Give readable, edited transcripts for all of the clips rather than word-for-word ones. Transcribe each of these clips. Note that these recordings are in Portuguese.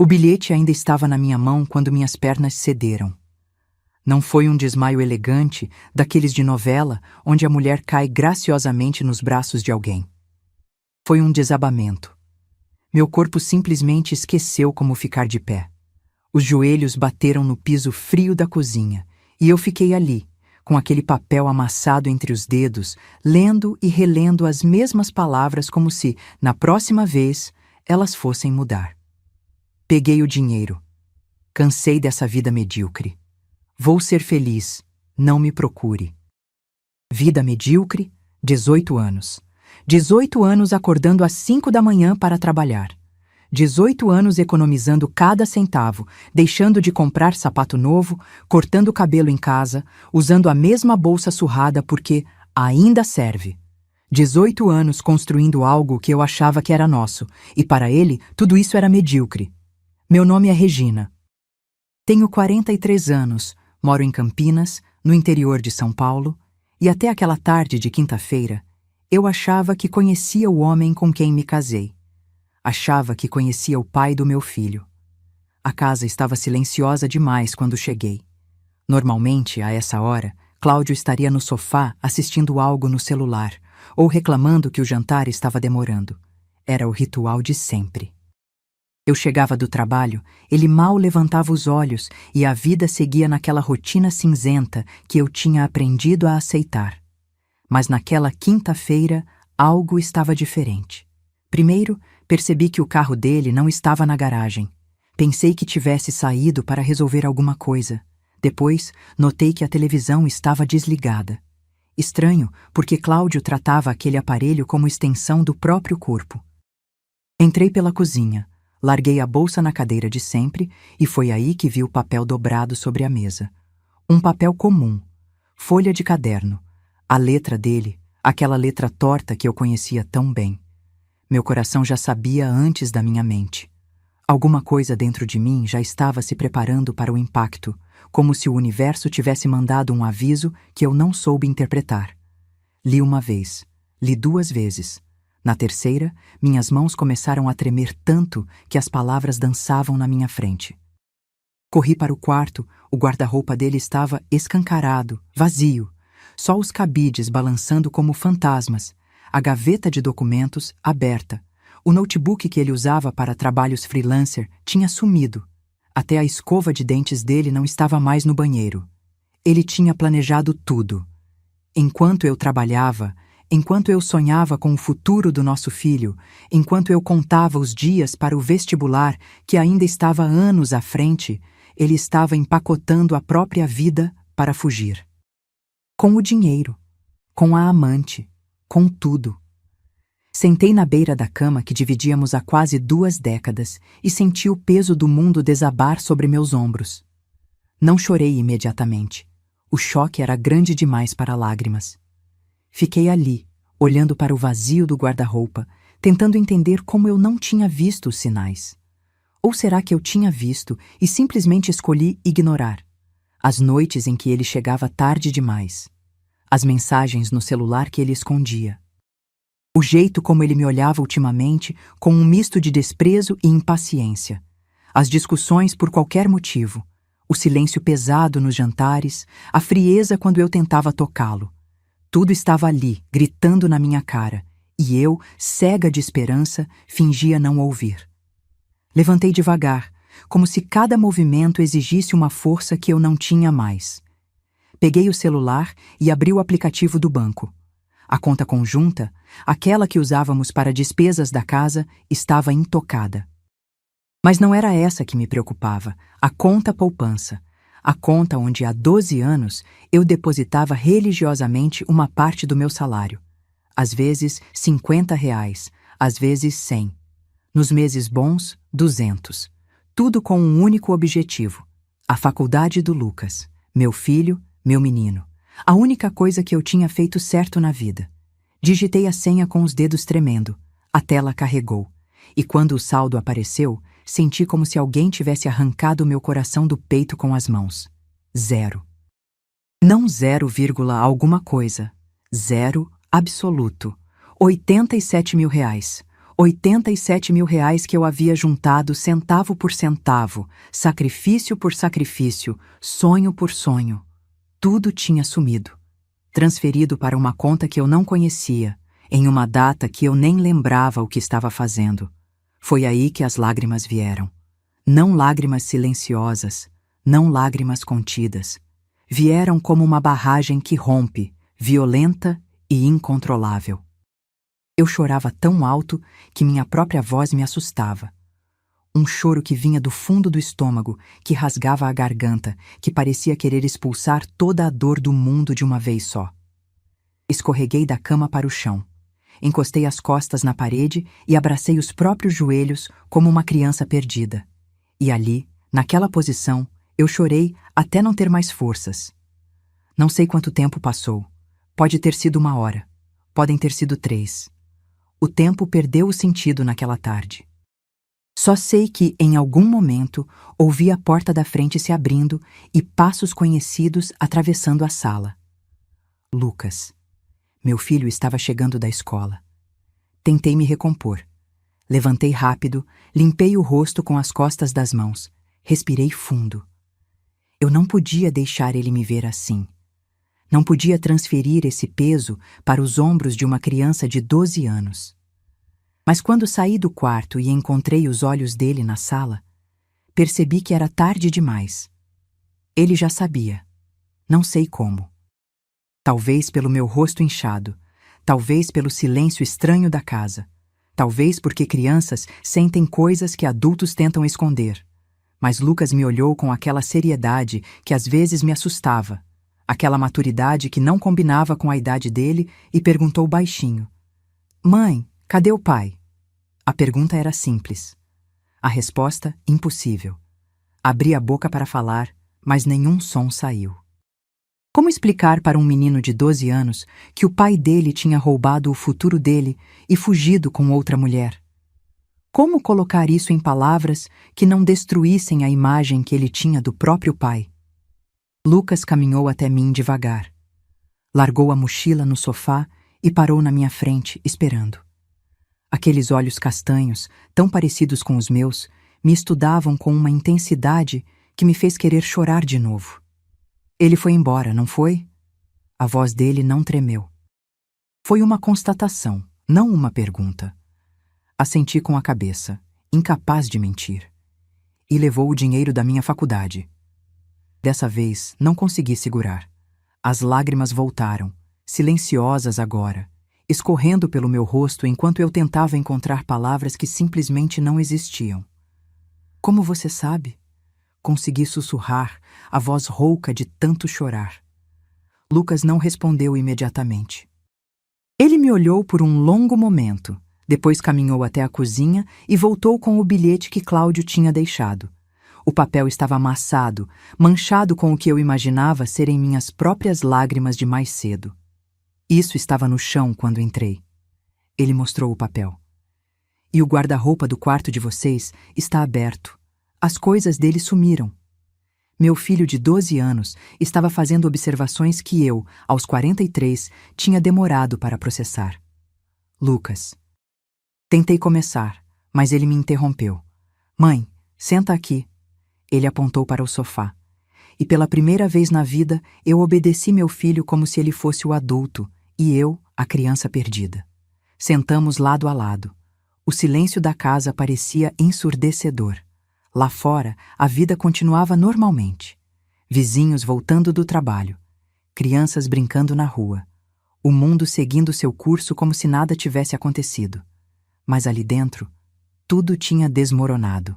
O bilhete ainda estava na minha mão quando minhas pernas cederam. Não foi um desmaio elegante, daqueles de novela, onde a mulher cai graciosamente nos braços de alguém. Foi um desabamento. Meu corpo simplesmente esqueceu como ficar de pé. Os joelhos bateram no piso frio da cozinha, e eu fiquei ali, com aquele papel amassado entre os dedos, lendo e relendo as mesmas palavras como se, na próxima vez, elas fossem mudar. Peguei o dinheiro. Cansei dessa vida medíocre. Vou ser feliz, não me procure. Vida medíocre, 18 anos. 18 anos acordando às 5 da manhã para trabalhar. 18 anos economizando cada centavo, deixando de comprar sapato novo, cortando o cabelo em casa, usando a mesma bolsa surrada porque ainda serve. 18 anos construindo algo que eu achava que era nosso, e para ele tudo isso era medíocre. Meu nome é Regina. Tenho 43 anos, moro em Campinas, no interior de São Paulo, e até aquela tarde de quinta-feira, eu achava que conhecia o homem com quem me casei. Achava que conhecia o pai do meu filho. A casa estava silenciosa demais quando cheguei. Normalmente, a essa hora, Cláudio estaria no sofá assistindo algo no celular, ou reclamando que o jantar estava demorando. Era o ritual de sempre. Eu chegava do trabalho, ele mal levantava os olhos e a vida seguia naquela rotina cinzenta que eu tinha aprendido a aceitar. Mas naquela quinta-feira, algo estava diferente. Primeiro, percebi que o carro dele não estava na garagem. Pensei que tivesse saído para resolver alguma coisa. Depois, notei que a televisão estava desligada. Estranho, porque Cláudio tratava aquele aparelho como extensão do próprio corpo. Entrei pela cozinha. Larguei a bolsa na cadeira de sempre e foi aí que vi o papel dobrado sobre a mesa. Um papel comum, folha de caderno, a letra dele, aquela letra torta que eu conhecia tão bem. Meu coração já sabia antes da minha mente. Alguma coisa dentro de mim já estava se preparando para o impacto, como se o universo tivesse mandado um aviso que eu não soube interpretar. Li uma vez, li 2 vezes. Na terceira, minhas mãos começaram a tremer tanto que as palavras dançavam na minha frente. Corri para o quarto, o guarda-roupa dele estava escancarado, vazio, só os cabides balançando como fantasmas, a gaveta de documentos aberta, o notebook que ele usava para trabalhos freelancer tinha sumido, até a escova de dentes dele não estava mais no banheiro. Ele tinha planejado tudo. Enquanto eu trabalhava, enquanto eu sonhava com o futuro do nosso filho, enquanto eu contava os dias para o vestibular que ainda estava anos à frente, ele estava empacotando a própria vida para fugir. Com o dinheiro, com a amante, com tudo. Sentei na beira da cama que dividíamos há quase 2 décadas e senti o peso do mundo desabar sobre meus ombros. Não chorei imediatamente. O choque era grande demais para lágrimas. Fiquei ali, olhando para o vazio do guarda-roupa, tentando entender como eu não tinha visto os sinais. Ou será que eu tinha visto e simplesmente escolhi ignorar? As noites em que ele chegava tarde demais. As mensagens no celular que ele escondia. O jeito como ele me olhava ultimamente, com um misto de desprezo e impaciência. As discussões por qualquer motivo. O silêncio pesado nos jantares, a frieza quando eu tentava tocá-lo. Tudo estava ali, gritando na minha cara, e eu, cega de esperança, fingia não ouvir. Levantei devagar, como se cada movimento exigisse uma força que eu não tinha mais. Peguei o celular e abri o aplicativo do banco. A conta conjunta, aquela que usávamos para despesas da casa, estava intocada. Mas não era essa que me preocupava, a conta poupança. A conta onde há 12 anos eu depositava religiosamente uma parte do meu salário. Às vezes, R$ 50, às vezes 100. Nos meses bons, 200. Tudo com um único objetivo. A faculdade do Lucas. Meu filho, meu menino. A única coisa que eu tinha feito certo na vida. Digitei a senha com os dedos tremendo. A tela carregou. E quando o saldo apareceu, senti como se alguém tivesse arrancado meu coração do peito com as mãos. 0. Não 0, alguma coisa. 0 absoluto. R$ 87.000. R$ 87.000 que eu havia juntado centavo por centavo, sacrifício por sacrifício, sonho por sonho. Tudo tinha sumido. Transferido para uma conta que eu não conhecia, em uma data que eu nem lembrava o que estava fazendo. Foi aí que as lágrimas vieram. Não lágrimas silenciosas, não lágrimas contidas. Vieram como uma barragem que rompe, violenta e incontrolável. Eu chorava tão alto que minha própria voz me assustava. Um choro que vinha do fundo do estômago, que rasgava a garganta, que parecia querer expulsar toda a dor do mundo de uma vez só. Escorreguei da cama para o chão. Encostei as costas na parede e abracei os próprios joelhos como uma criança perdida. E ali, naquela posição, eu chorei até não ter mais forças. Não sei quanto tempo passou. Pode ter sido 1 hora. Podem ter sido 3. O tempo perdeu o sentido naquela tarde. Só sei que, em algum momento, ouvi a porta da frente se abrindo e passos conhecidos atravessando a sala. Lucas. Meu filho estava chegando da escola. Tentei me recompor. Levantei rápido, limpei o rosto com as costas das mãos. Respirei fundo. Eu não podia deixar ele me ver assim. Não podia transferir esse peso para os ombros de uma criança de 12 anos. Mas quando saí do quarto e encontrei os olhos dele na sala, percebi que era tarde demais. Ele já sabia. Não sei como. Talvez pelo meu rosto inchado, talvez pelo silêncio estranho da casa, talvez porque crianças sentem coisas que adultos tentam esconder. Mas Lucas me olhou com aquela seriedade que às vezes me assustava, aquela maturidade que não combinava com a idade dele, e perguntou baixinho: "Mãe, cadê o pai?" A pergunta era simples. A resposta, impossível. Abri a boca para falar, mas nenhum som saiu. Como explicar para um menino de 12 anos que o pai dele tinha roubado o futuro dele e fugido com outra mulher? Como colocar isso em palavras que não destruíssem a imagem que ele tinha do próprio pai? Lucas caminhou até mim devagar. Largou a mochila no sofá e parou na minha frente, esperando. Aqueles olhos castanhos, tão parecidos com os meus, me estudavam com uma intensidade que me fez querer chorar de novo. Ele foi embora, não foi? A voz dele não tremeu. Foi uma constatação, não uma pergunta. Assenti com a cabeça, incapaz de mentir. E levou o dinheiro da minha faculdade. Dessa vez, não consegui segurar. As lágrimas voltaram, silenciosas agora, escorrendo pelo meu rosto enquanto eu tentava encontrar palavras que simplesmente não existiam. Como você sabe? Consegui sussurrar, a voz rouca de tanto chorar. Lucas não respondeu imediatamente. Ele me olhou por um longo momento, depois caminhou até a cozinha e voltou com o bilhete que Cláudio tinha deixado. O papel estava amassado, manchado com o que eu imaginava serem minhas próprias lágrimas de mais cedo. Isso estava no chão quando entrei. Ele mostrou o papel. E o guarda-roupa do quarto de vocês está aberto. As coisas dele sumiram. Meu filho de 12 anos estava fazendo observações que eu, aos 43, tinha demorado para processar. Lucas. Tentei começar, mas ele me interrompeu. Mãe, senta aqui. Ele apontou para o sofá. E pela primeira vez na vida, eu obedeci meu filho como se ele fosse o adulto, e eu, a criança perdida. Sentamos lado a lado. O silêncio da casa parecia ensurdecedor. Lá fora, a vida continuava normalmente. Vizinhos voltando do trabalho. Crianças brincando na rua. O mundo seguindo seu curso como se nada tivesse acontecido. Mas ali dentro, tudo tinha desmoronado.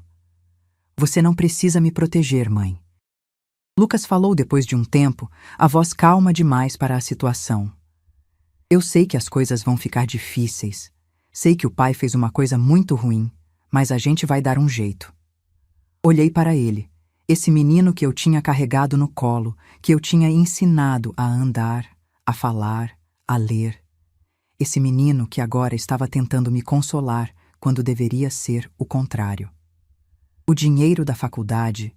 Você não precisa me proteger, mãe. Lucas falou depois de um tempo, a voz calma demais para a situação. Eu sei que as coisas vão ficar difíceis. Sei que o pai fez uma coisa muito ruim, mas a gente vai dar um jeito. Olhei para ele, esse menino que eu tinha carregado no colo, que eu tinha ensinado a andar, a falar, a ler. Esse menino que agora estava tentando me consolar quando deveria ser o contrário. O dinheiro da faculdade,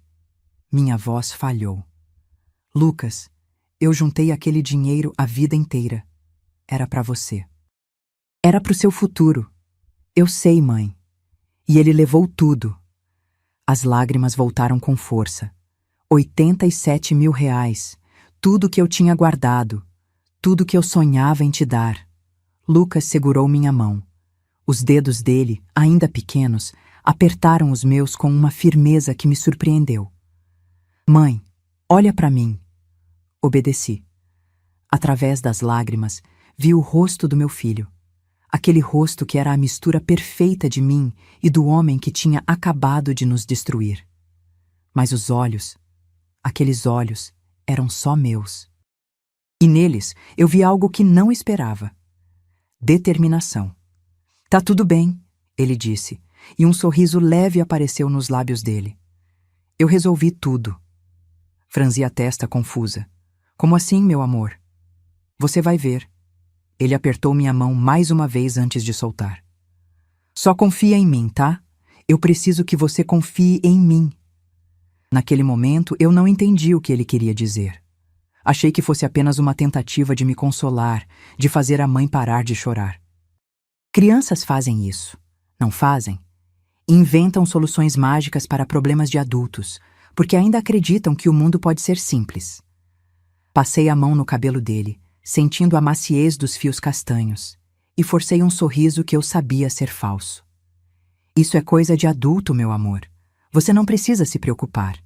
minha voz falhou. Lucas, eu juntei aquele dinheiro a vida inteira. Era para você. Era para o seu futuro. Eu sei, mãe. E ele levou tudo. As lágrimas voltaram com força. 87.000 reais. Tudo que eu tinha guardado. Tudo que eu sonhava em te dar. Lucas segurou minha mão. Os dedos dele, ainda pequenos, apertaram os meus com uma firmeza que me surpreendeu. Mãe, olha para mim. Obedeci. Através das lágrimas, vi o rosto do meu filho. Aquele rosto que era a mistura perfeita de mim e do homem que tinha acabado de nos destruir. Mas os olhos, aqueles olhos, eram só meus. E neles eu vi algo que não esperava. Determinação. Tá tudo bem, ele disse, e um sorriso leve apareceu nos lábios dele. Eu resolvi tudo. Franzi a testa confusa. Como assim, meu amor? Você vai ver. Ele apertou minha mão mais uma vez antes de soltar. Só confia em mim, tá? Eu preciso que você confie em mim. Naquele momento, eu não entendi o que ele queria dizer. Achei que fosse apenas uma tentativa de me consolar, de fazer a mãe parar de chorar. Crianças fazem isso, não fazem? Inventam soluções mágicas para problemas de adultos, porque ainda acreditam que o mundo pode ser simples. Passei a mão no cabelo dele, sentindo a maciez dos fios castanhos, e forcei um sorriso que eu sabia ser falso. Isso é coisa de adulto, meu amor. Você não precisa se preocupar.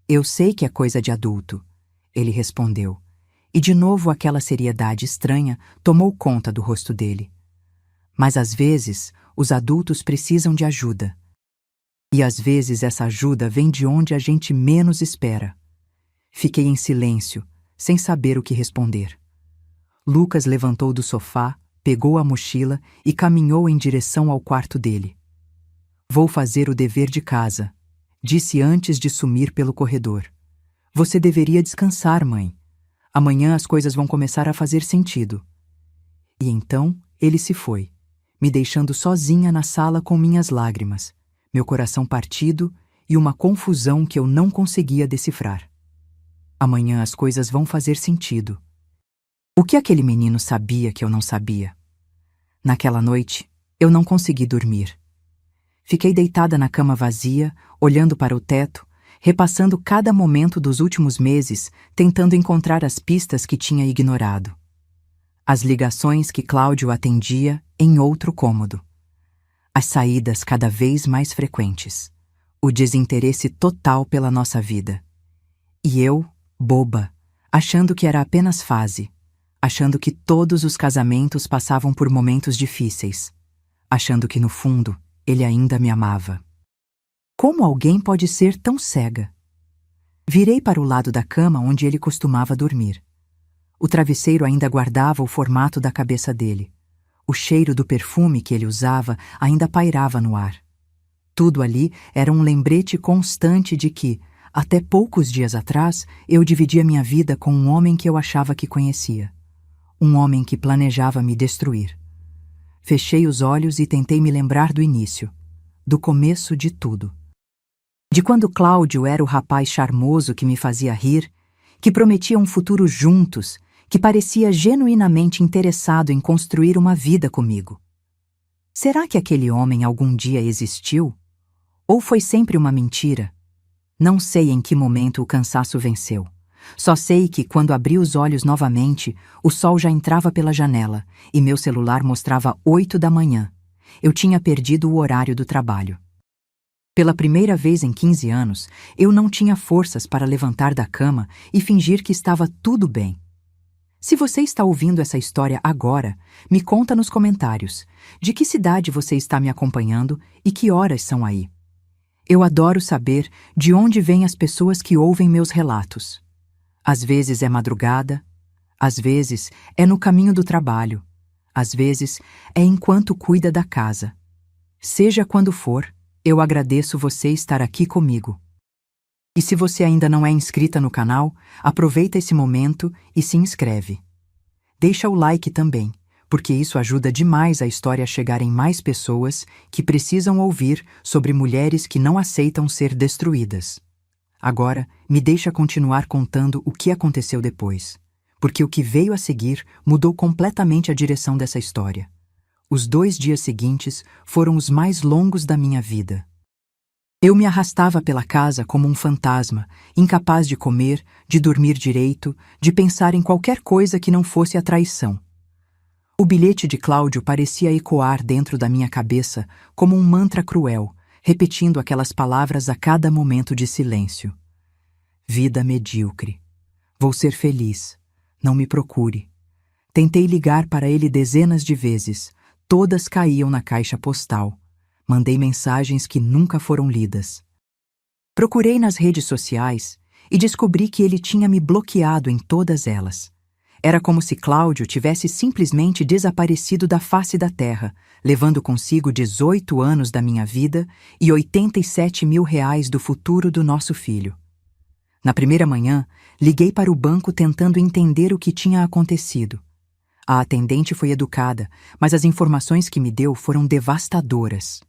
Eu sei que é coisa de adulto, ele respondeu, e de novo aquela seriedade estranha tomou conta do rosto dele. Mas às vezes, os adultos precisam de ajuda. E às vezes essa ajuda vem de onde a gente menos espera. Fiquei em silêncio, sem saber o que responder. Lucas levantou do sofá, pegou a mochila e caminhou em direção ao quarto dele. Vou fazer o dever de casa, disse antes de sumir pelo corredor. Você deveria descansar, mãe. Amanhã as coisas vão começar a fazer sentido. E então ele se foi, me deixando sozinha na sala com minhas lágrimas, meu coração partido e uma confusão que eu não conseguia decifrar. Amanhã as coisas vão fazer sentido. O que aquele menino sabia que eu não sabia? Naquela noite, eu não consegui dormir. Fiquei deitada na cama vazia, olhando para o teto, repassando cada momento dos últimos meses, tentando encontrar as pistas que tinha ignorado. As ligações que Cláudio atendia em outro cômodo. As saídas cada vez mais frequentes. O desinteresse total pela nossa vida. E eu, boba, achando que era apenas fase. Achando que todos os casamentos passavam por momentos difíceis. Achando que, no fundo, ele ainda me amava. Como alguém pode ser tão cega? Virei para o lado da cama onde ele costumava dormir. O travesseiro ainda guardava o formato da cabeça dele. O cheiro do perfume que ele usava ainda pairava no ar. Tudo ali era um lembrete constante de que, até poucos dias atrás, eu dividia minha vida com um homem que eu achava que conhecia. Um homem que planejava me destruir. Fechei os olhos e tentei me lembrar do início, do começo de tudo. De quando Cláudio era o rapaz charmoso que me fazia rir, que prometia um futuro juntos, que parecia genuinamente interessado em construir uma vida comigo. Será que aquele homem algum dia existiu? Ou foi sempre uma mentira? Não sei em que momento o cansaço venceu. Só sei que, quando abri os olhos novamente, o sol já entrava pela janela e meu celular mostrava 8 da manhã. Eu tinha perdido o horário do trabalho. Pela primeira vez em 15 anos, eu não tinha forças para levantar da cama e fingir que estava tudo bem. Se você está ouvindo essa história agora, me conta nos comentários de que cidade você está me acompanhando e que horas são aí. Eu adoro saber de onde vêm as pessoas que ouvem meus relatos. Às vezes é madrugada, às vezes é no caminho do trabalho, às vezes é enquanto cuida da casa. Seja quando for, eu agradeço você estar aqui comigo. E se você ainda não é inscrita no canal, aproveita esse momento e se inscreve. Deixa o like também, porque isso ajuda demais a história a chegar em mais pessoas que precisam ouvir sobre mulheres que não aceitam ser destruídas. Agora, me deixa continuar contando o que aconteceu depois, porque o que veio a seguir mudou completamente a direção dessa história. Os 2 dias seguintes foram os mais longos da minha vida. Eu me arrastava pela casa como um fantasma, incapaz de comer, de dormir direito, de pensar em qualquer coisa que não fosse a traição. O bilhete de Cláudio parecia ecoar dentro da minha cabeça como um mantra cruel, repetindo aquelas palavras a cada momento de silêncio. Vida medíocre. Vou ser feliz. Não me procure. Tentei ligar para ele dezenas de vezes. Todas caíam na caixa postal. Mandei mensagens que nunca foram lidas. Procurei nas redes sociais e descobri que ele tinha me bloqueado em todas elas. Era como se Cláudio tivesse simplesmente desaparecido da face da terra, levando consigo 18 anos da minha vida e 87 mil reais do futuro do nosso filho. Na primeira manhã, liguei para o banco tentando entender o que tinha acontecido. A atendente foi educada, mas as informações que me deu foram devastadoras.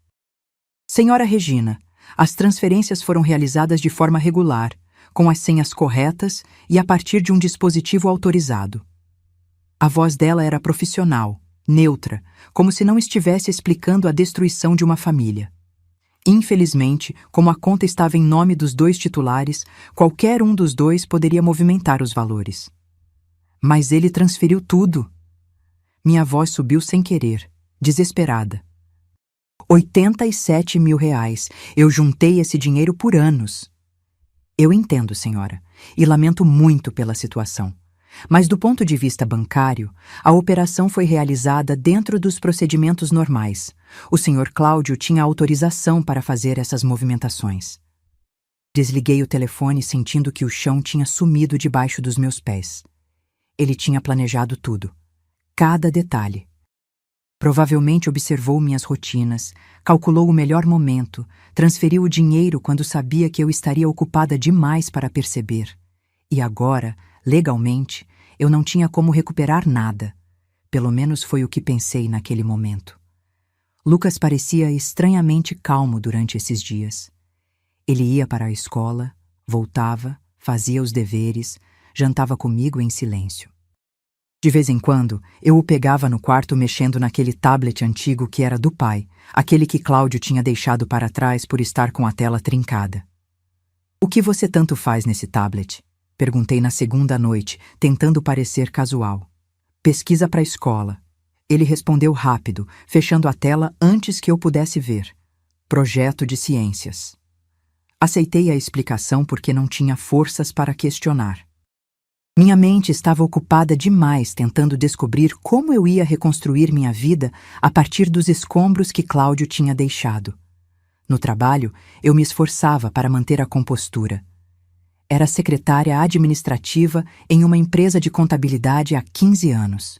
Senhora Regina, as transferências foram realizadas de forma regular, com as senhas corretas e a partir de um dispositivo autorizado. A voz dela era profissional, neutra, como se não estivesse explicando a destruição de uma família. Infelizmente, como a conta estava em nome dos 2 titulares, qualquer um dos 2 poderia movimentar os valores. Mas ele transferiu tudo. Minha voz subiu sem querer, desesperada. 87 mil reais. Eu juntei esse dinheiro por anos. Eu entendo, senhora, e lamento muito pela situação. Mas do ponto de vista bancário, a operação foi realizada dentro dos procedimentos normais. O senhor Cláudio tinha autorização para fazer essas movimentações. Desliguei o telefone sentindo que o chão tinha sumido debaixo dos meus pés. Ele tinha planejado tudo. Cada detalhe. Provavelmente observou minhas rotinas, calculou o melhor momento, transferiu o dinheiro quando sabia que eu estaria ocupada demais para perceber. E agora, legalmente, eu não tinha como recuperar nada. Pelo menos foi o que pensei naquele momento. Lucas parecia estranhamente calmo durante esses dias. Ele ia para a escola, voltava, fazia os deveres, jantava comigo em silêncio. De vez em quando, eu o pegava no quarto mexendo naquele tablet antigo que era do pai, aquele que Cláudio tinha deixado para trás por estar com a tela trincada. "O que você tanto faz nesse tablet?" Perguntei na segunda noite, tentando parecer casual. "Pesquisa para a escola." Ele respondeu rápido, fechando a tela antes que eu pudesse ver. "Projeto de ciências." Aceitei a explicação porque não tinha forças para questionar. Minha mente estava ocupada demais tentando descobrir como eu ia reconstruir minha vida a partir dos escombros que Cláudio tinha deixado. No trabalho, eu me esforçava para manter a compostura. Era secretária administrativa em uma empresa de contabilidade há 15 anos.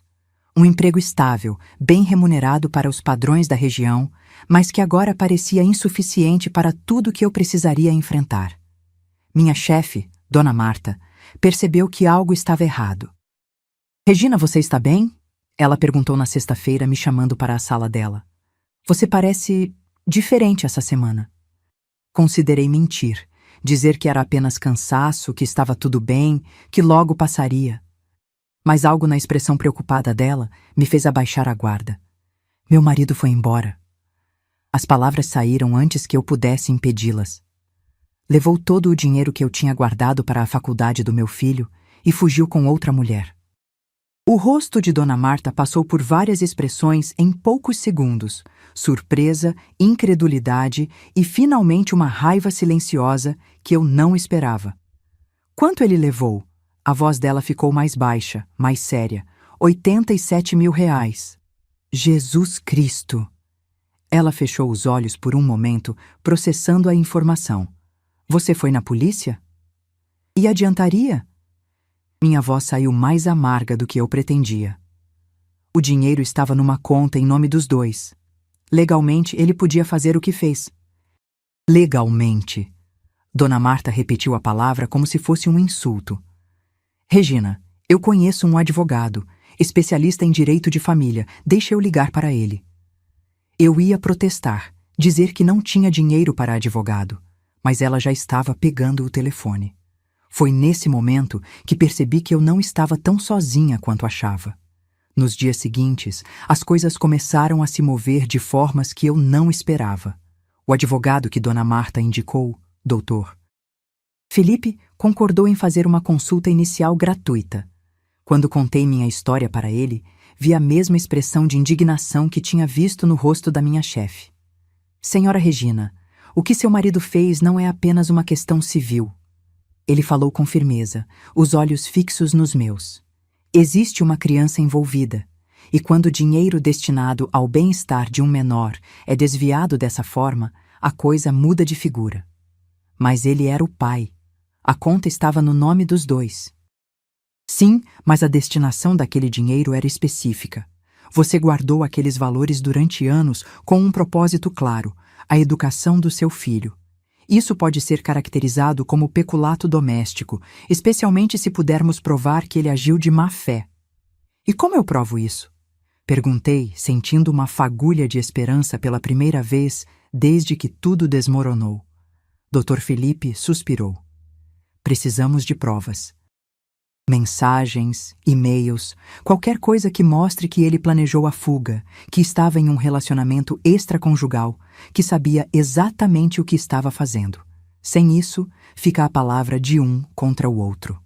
Um emprego estável, bem remunerado para os padrões da região, mas que agora parecia insuficiente para tudo que eu precisaria enfrentar. Minha chefe, Dona Marta, percebeu que algo estava errado. "Regina, você está bem?" Ela perguntou na sexta-feira, me chamando para a sala dela. "Você parece diferente essa semana." Considerei mentir, dizer que era apenas cansaço, que estava tudo bem, que logo passaria. Mas algo na expressão preocupada dela me fez abaixar a guarda. "Meu marido foi embora." As palavras saíram antes que eu pudesse impedi-las. Levou todo o dinheiro que eu tinha guardado para a faculdade do meu filho e fugiu com outra mulher. O rosto de Dona Marta passou por várias expressões em poucos segundos: surpresa, incredulidade e finalmente uma raiva silenciosa que eu não esperava. "Quanto ele levou?" A voz dela ficou mais baixa, mais séria. 87 mil reais. Jesus Cristo! Ela fechou os olhos por um momento, processando a informação. "Você foi na polícia?" "E adiantaria?" Minha voz saiu mais amarga do que eu pretendia. O dinheiro estava numa conta em nome dos 2. Legalmente, ele podia fazer o que fez. "Legalmente." Dona Marta repetiu a palavra como se fosse um insulto. "Regina, eu conheço um advogado, especialista em direito de família. Deixa eu ligar para ele." Eu ia protestar, dizer que não tinha dinheiro para advogado, mas ela já estava pegando o telefone. Foi nesse momento que percebi que eu não estava tão sozinha quanto achava. Nos dias seguintes, as coisas começaram a se mover de formas que eu não esperava. O advogado que Dona Marta indicou, Dr. Felipe, concordou em fazer uma consulta inicial gratuita. Quando contei minha história para ele, vi a mesma expressão de indignação que tinha visto no rosto da minha chefe. Senhora Regina, o que seu marido fez não é apenas uma questão civil. Ele falou com firmeza, os olhos fixos nos meus. Existe uma criança envolvida, e quando o dinheiro destinado ao bem-estar de um menor é desviado dessa forma, a coisa muda de figura. Mas ele era o pai. A conta estava no nome dos dois. Sim, mas a destinação daquele dinheiro era específica. Você guardou aqueles valores durante anos com um propósito claro, a educação do seu filho. Isso pode ser caracterizado como peculato doméstico, especialmente se pudermos provar que ele agiu de má fé. E como eu provo isso? Perguntei, sentindo uma fagulha de esperança pela primeira vez desde que tudo desmoronou. Dr. Felipe suspirou. Precisamos de provas. Mensagens, e-mails, qualquer coisa que mostre que ele planejou a fuga, que estava em um relacionamento extraconjugal, que sabia exatamente o que estava fazendo. Sem isso, fica a palavra de um contra o outro.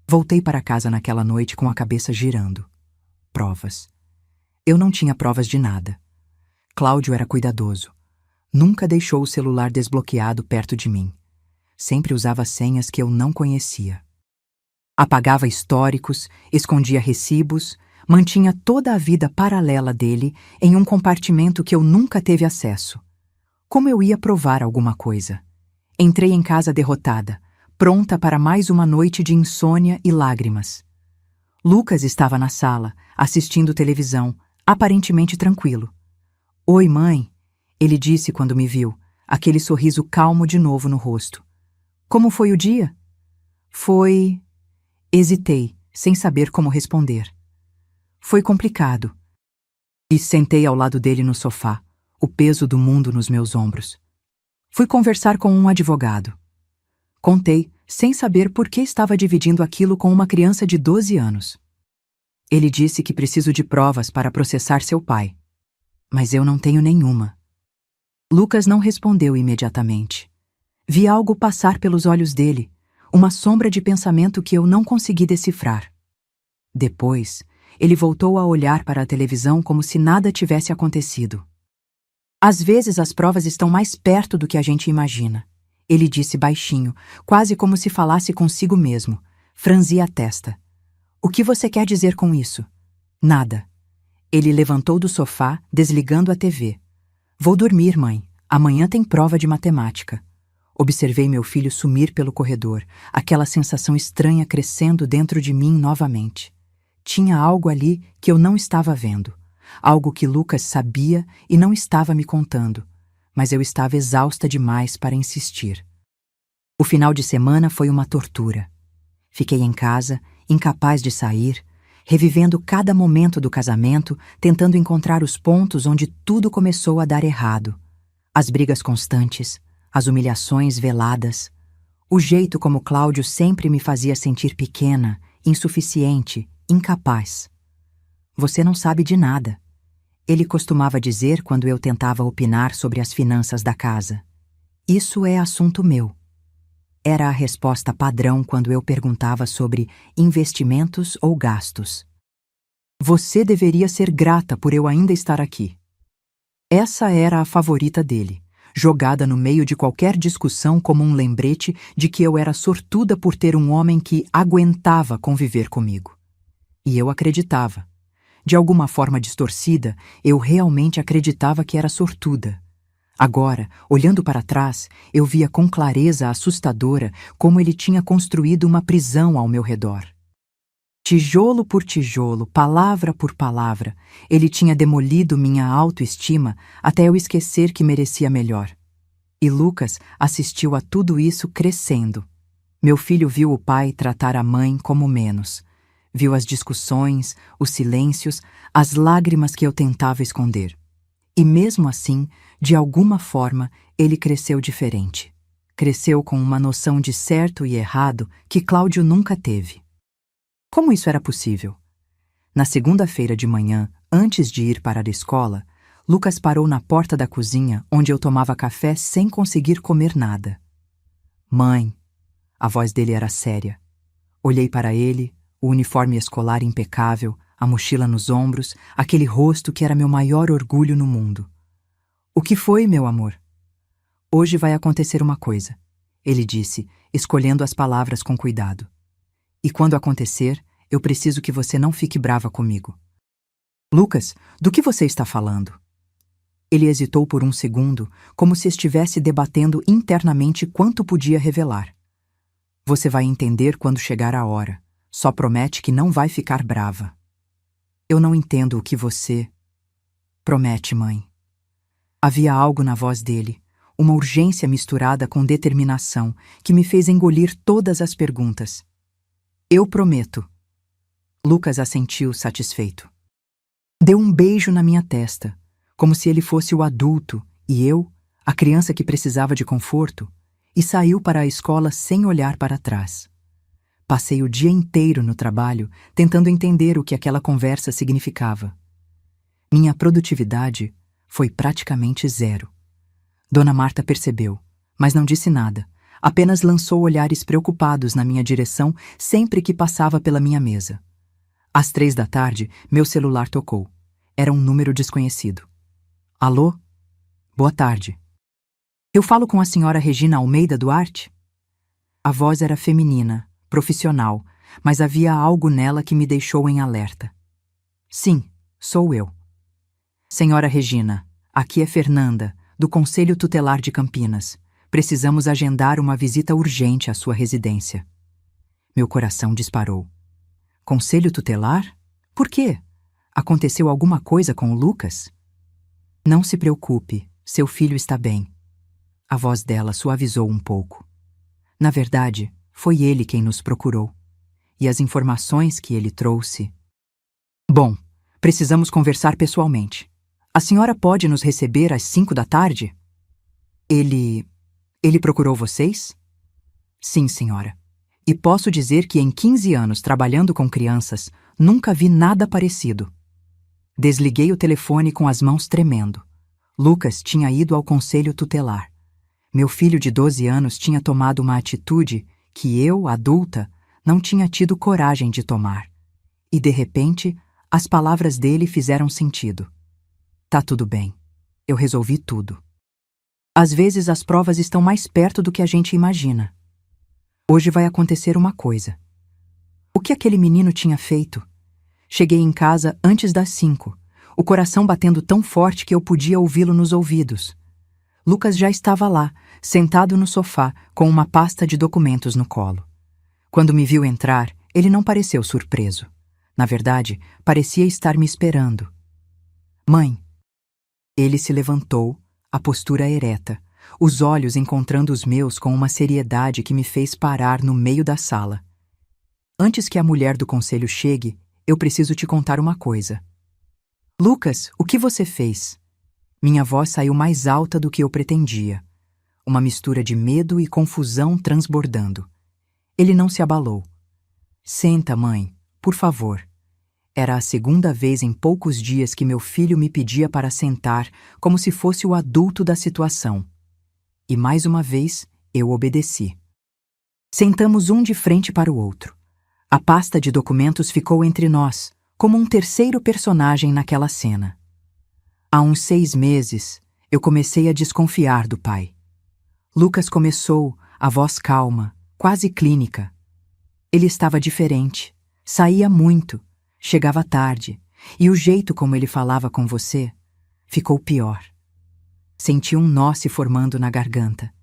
Voltei para casa naquela noite com a cabeça girando. Provas. Eu não tinha provas de nada. Cláudio era cuidadoso. Nunca deixou o celular desbloqueado perto de mim. Sempre usava senhas que eu não conhecia. Apagava históricos, escondia recibos, mantinha toda a vida paralela dele em um compartimento que eu nunca teve acesso. Como eu ia provar alguma coisa? Entrei em casa derrotada, pronta para mais uma noite de insônia e lágrimas. Lucas estava na sala, assistindo televisão, aparentemente tranquilo. "Oi, mãe", ele disse quando me viu, aquele sorriso calmo de novo no rosto. "Como foi o dia?" "Foi..." Hesitei, sem saber como responder. "Foi complicado." E sentei ao lado dele no sofá, o peso do mundo nos meus ombros. "Fui conversar com um advogado." Contei, sem saber por que estava dividindo aquilo com uma criança de 12 anos. "Ele disse que preciso de provas para processar seu pai. Mas eu não tenho nenhuma." Lucas não respondeu imediatamente. Vi algo passar pelos olhos dele, uma sombra de pensamento que eu não consegui decifrar. Depois, ele voltou a olhar para a televisão como se nada tivesse acontecido. "Às vezes as provas estão mais perto do que a gente imagina", ele disse baixinho, quase como se falasse consigo mesmo. Franzi a testa. "O que você quer dizer com isso?" "Nada." Ele levantou do sofá, desligando a TV. "Vou dormir, mãe. Amanhã tem prova de matemática." Observei meu filho sumir pelo corredor, aquela sensação estranha crescendo dentro de mim novamente. Tinha algo ali que eu não estava vendo, algo que Lucas sabia e não estava me contando, mas eu estava exausta demais para insistir. O final de semana foi uma tortura. Fiquei em casa, incapaz de sair, revivendo cada momento do casamento, tentando encontrar os pontos onde tudo começou a dar errado. As brigas constantes, as humilhações veladas, o jeito como Cláudio sempre me fazia sentir pequena, insuficiente, incapaz. "Você não sabe de nada", ele costumava dizer quando eu tentava opinar sobre as finanças da casa. "Isso é assunto meu." Era a resposta padrão quando eu perguntava sobre investimentos ou gastos. "Você deveria ser grata por eu ainda estar aqui." Essa era a favorita dele, jogada no meio de qualquer discussão como um lembrete de que eu era sortuda por ter um homem que aguentava conviver comigo. E eu acreditava. De alguma forma distorcida, eu realmente acreditava que era sortuda. Agora, olhando para trás, eu via com clareza assustadora como ele tinha construído uma prisão ao meu redor. Tijolo por tijolo, palavra por palavra, ele tinha demolido minha autoestima até eu esquecer que merecia melhor. E Lucas assistiu a tudo isso crescendo. Meu filho viu o pai tratar a mãe como menos. Viu as discussões, os silêncios, as lágrimas que eu tentava esconder. E mesmo assim, de alguma forma, ele cresceu diferente. Cresceu com uma noção de certo e errado que Cláudio nunca teve. Como isso era possível? Na segunda-feira de manhã, antes de ir para a escola, Lucas parou na porta da cozinha onde eu tomava café sem conseguir comer nada. Mãe, a voz dele era séria. Olhei para ele, o uniforme escolar impecável, a mochila nos ombros, aquele rosto que era meu maior orgulho no mundo. O que foi, meu amor? Hoje vai acontecer uma coisa, ele disse, escolhendo as palavras com cuidado. E quando acontecer, eu preciso que você não fique brava comigo. Lucas, do que você está falando? Ele hesitou por um segundo, como se estivesse debatendo internamente quanto podia revelar. Você vai entender quando chegar a hora. Só promete que não vai ficar brava. Eu não entendo o que você... Promete, mãe. Havia algo na voz dele, uma urgência misturada com determinação, que me fez engolir todas as perguntas. Eu prometo. Lucas assentiu satisfeito. Deu um beijo na minha testa, como se ele fosse o adulto e eu, a criança que precisava de conforto, e saiu para a escola sem olhar para trás. Passei o dia inteiro no trabalho tentando entender o que aquela conversa significava. Minha produtividade foi praticamente zero. Dona Marta percebeu, mas não disse nada, apenas lançou olhares preocupados na minha direção sempre que passava pela minha mesa. Às 15h, meu celular tocou. Era um número desconhecido. Alô? Boa tarde. Eu falo com a senhora Regina Almeida Duarte? A voz era feminina, profissional, mas havia algo nela que me deixou em alerta. Sim, sou eu. Senhora Regina, aqui é Fernanda, do Conselho Tutelar de Campinas. Precisamos agendar uma visita urgente à sua residência. Meu coração disparou. Conselho Tutelar? Por quê? Aconteceu alguma coisa com o Lucas? Não se preocupe, seu filho está bem. A voz dela suavizou um pouco. Na verdade, foi ele quem nos procurou. E as informações que ele trouxe... Bom, precisamos conversar pessoalmente. A senhora pode nos receber às 5h? Ele procurou vocês? Sim, senhora. E posso dizer que em 15 anos trabalhando com crianças, nunca vi nada parecido. Desliguei o telefone com as mãos tremendo. Lucas tinha ido ao conselho tutelar. Meu filho de 12 anos tinha tomado uma atitude que eu, adulta, não tinha tido coragem de tomar. E, de repente, as palavras dele fizeram sentido. Tá tudo bem. Eu resolvi tudo. Às vezes as provas estão mais perto do que a gente imagina. Hoje vai acontecer uma coisa. O que aquele menino tinha feito? Cheguei em casa antes das 5, o coração batendo tão forte que eu podia ouvi-lo nos ouvidos. Lucas já estava lá, sentado no sofá, com uma pasta de documentos no colo. Quando me viu entrar, ele não pareceu surpreso. Na verdade, parecia estar me esperando. Mãe. Ele se levantou, a postura ereta, os olhos encontrando os meus com uma seriedade que me fez parar no meio da sala. Antes que a mulher do conselho chegue, eu preciso te contar uma coisa. Lucas, o que você fez? Minha voz saiu mais alta do que eu pretendia. Uma mistura de medo e confusão transbordando. Ele não se abalou. Senta, mãe, por favor. Era a segunda vez em poucos dias que meu filho me pedia para sentar, como se fosse o adulto da situação. E mais uma vez, eu obedeci. Sentamos um de frente para o outro. A pasta de documentos ficou entre nós, como um terceiro personagem naquela cena. Há uns 6 meses, eu comecei a desconfiar do pai. Lucas começou, a voz calma, quase clínica. Ele estava diferente, saía muito, chegava tarde, e o jeito como ele falava com você ficou pior. Senti um nó se formando na garganta.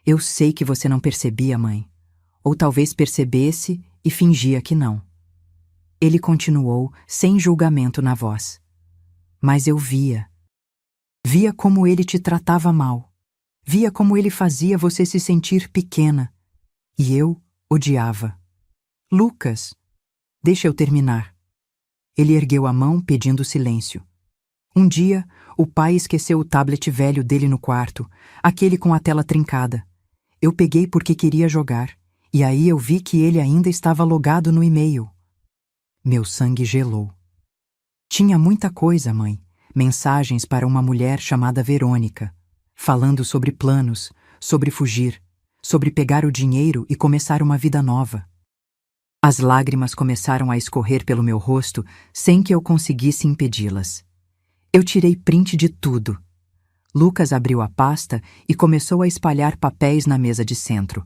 Eu sei que você não percebia, mãe. Ou talvez percebesse e fingia que não. Ele continuou, sem julgamento na voz. Mas eu via. Via como ele te tratava mal. Via como ele fazia você se sentir pequena. E eu odiava. Lucas, deixa eu terminar. Ele ergueu a mão pedindo silêncio. Um dia, o pai esqueceu o tablet velho dele no quarto, aquele com a tela trincada. Eu peguei porque queria jogar, e aí eu vi que ele ainda estava logado no e-mail. Meu sangue gelou. Tinha muita coisa, mãe. Mensagens para uma mulher chamada Verônica, falando sobre planos, sobre fugir, sobre pegar o dinheiro e começar uma vida nova. As lágrimas começaram a escorrer pelo meu rosto sem que eu conseguisse impedi-las. Eu tirei print de tudo. Lucas abriu a pasta e começou a espalhar papéis na mesa de centro.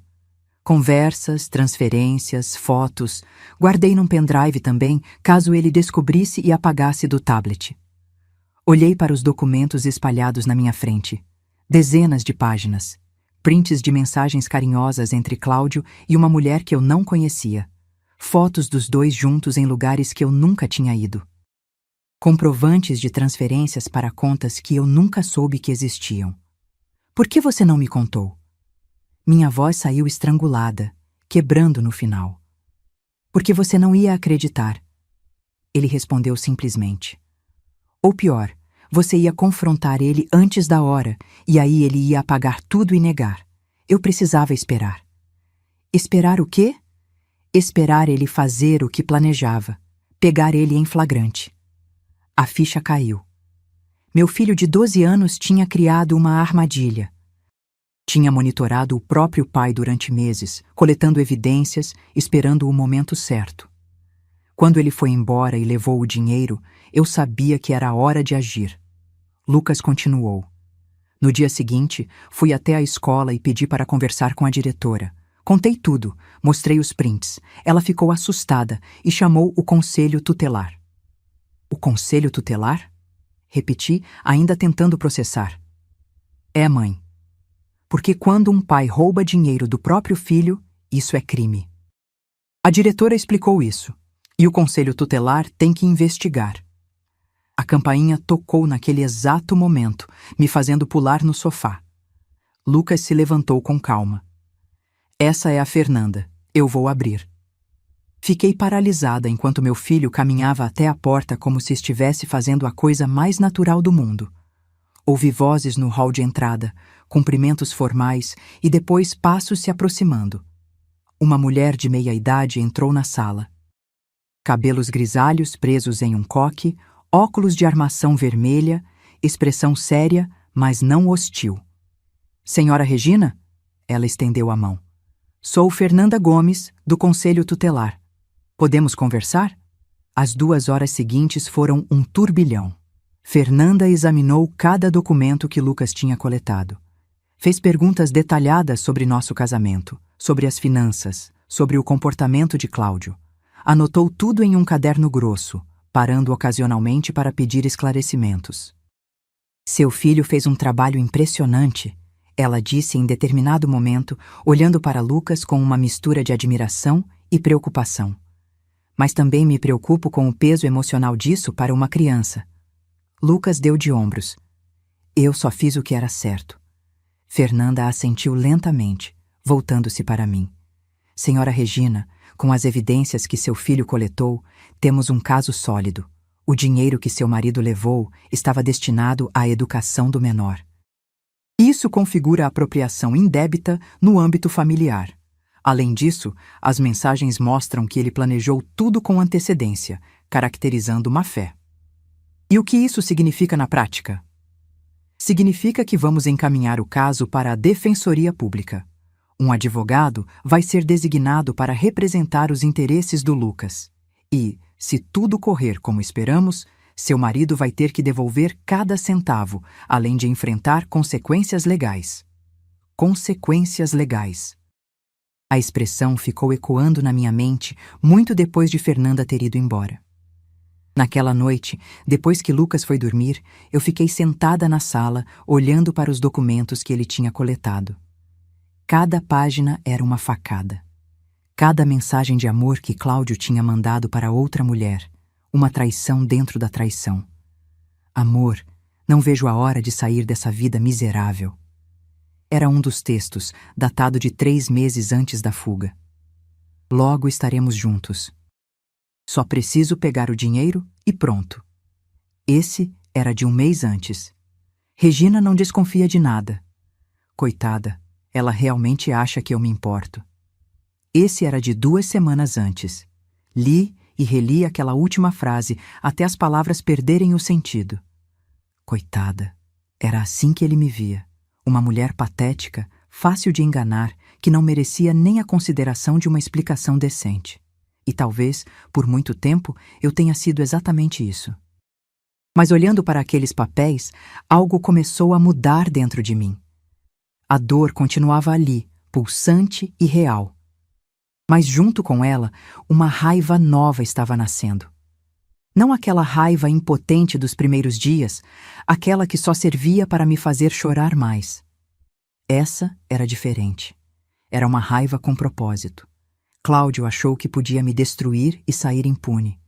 Conversas, transferências, fotos. Guardei num pendrive também, caso ele descobrisse e apagasse do tablet. Olhei para os documentos espalhados na minha frente. Dezenas de páginas. Prints de mensagens carinhosas entre Cláudio e uma mulher que eu não conhecia. Fotos dos dois juntos em lugares que eu nunca tinha ido. Comprovantes de transferências para contas que eu nunca soube que existiam. Por que você não me contou? Minha voz saiu estrangulada, quebrando no final. Porque você não ia acreditar. Ele respondeu simplesmente. Ou pior, você ia confrontar ele antes da hora, e aí ele ia apagar tudo e negar. Eu precisava esperar. Esperar o quê? Esperar ele fazer o que planejava, pegar ele em flagrante. A ficha caiu. Meu filho de 12 anos tinha criado uma armadilha. Tinha monitorado o próprio pai durante meses, coletando evidências, esperando o momento certo. Quando ele foi embora e levou o dinheiro, eu sabia que era a hora de agir. Lucas continuou. No dia seguinte, fui até a escola e pedi para conversar com a diretora. Contei tudo, mostrei os prints. Ela ficou assustada e chamou o conselho tutelar. O conselho tutelar? Repeti, ainda tentando processar. É, mãe. Porque quando um pai rouba dinheiro do próprio filho, isso é crime. A diretora explicou isso, e o conselho tutelar tem que investigar. A campainha tocou naquele exato momento, me fazendo pular no sofá. Lucas se levantou com calma. Essa é a Fernanda. Eu vou abrir. Fiquei paralisada enquanto meu filho caminhava até a porta como se estivesse fazendo a coisa mais natural do mundo. Ouvi vozes no hall de entrada, cumprimentos formais e depois passos se aproximando. Uma mulher de meia-idade entrou na sala. Cabelos grisalhos presos em um coque, óculos de armação vermelha, expressão séria, mas não hostil. Senhora Regina? Ela estendeu a mão. Sou Fernanda Gomes, do Conselho Tutelar. Podemos conversar? As 2 horas seguintes foram um turbilhão. Fernanda examinou cada documento que Lucas tinha coletado. Fez perguntas detalhadas sobre nosso casamento, sobre as finanças, sobre o comportamento de Cláudio. Anotou tudo em um caderno grosso, parando ocasionalmente para pedir esclarecimentos. Seu filho fez um trabalho impressionante, ela disse em determinado momento, olhando para Lucas com uma mistura de admiração e preocupação. Mas também me preocupo com o peso emocional disso para uma criança. Lucas deu de ombros. Eu só fiz o que era certo. Fernanda assentiu lentamente, voltando-se para mim. Senhora Regina, com as evidências que seu filho coletou, temos um caso sólido. O dinheiro que seu marido levou estava destinado à educação do menor. Isso configura apropriação indébita no âmbito familiar. Além disso, as mensagens mostram que ele planejou tudo com antecedência, caracterizando má-fé. E o que isso significa na prática? Significa que vamos encaminhar o caso para a Defensoria Pública. Um advogado vai ser designado para representar os interesses do Lucas. E, se tudo correr como esperamos, seu marido vai ter que devolver cada centavo, além de enfrentar consequências legais. Consequências legais. A expressão ficou ecoando na minha mente muito depois de Fernanda ter ido embora. Naquela noite, depois que Lucas foi dormir, eu fiquei sentada na sala, olhando para os documentos que ele tinha coletado. Cada página era uma facada. Cada mensagem de amor que Cláudio tinha mandado para outra mulher, uma traição dentro da traição. Amor, não vejo a hora de sair dessa vida miserável. Era um dos textos, datado de 3 meses antes da fuga. Logo estaremos juntos. Só preciso pegar o dinheiro e pronto. Esse era de 1 mês antes. Regina não desconfia de nada. Coitada, ela realmente acha que eu me importo. Esse era de 2 semanas antes. Li e reli aquela última frase até as palavras perderem o sentido. Coitada, era assim que ele me via. Uma mulher patética, fácil de enganar, que não merecia nem a consideração de uma explicação decente. E talvez, por muito tempo, eu tenha sido exatamente isso. Mas olhando para aqueles papéis, algo começou a mudar dentro de mim. A dor continuava ali, pulsante e real. Mas junto com ela, uma raiva nova estava nascendo. Não aquela raiva impotente dos primeiros dias, aquela que só servia para me fazer chorar mais. Essa era diferente. Era uma raiva com propósito. Cláudio achou que podia me destruir e sair impune.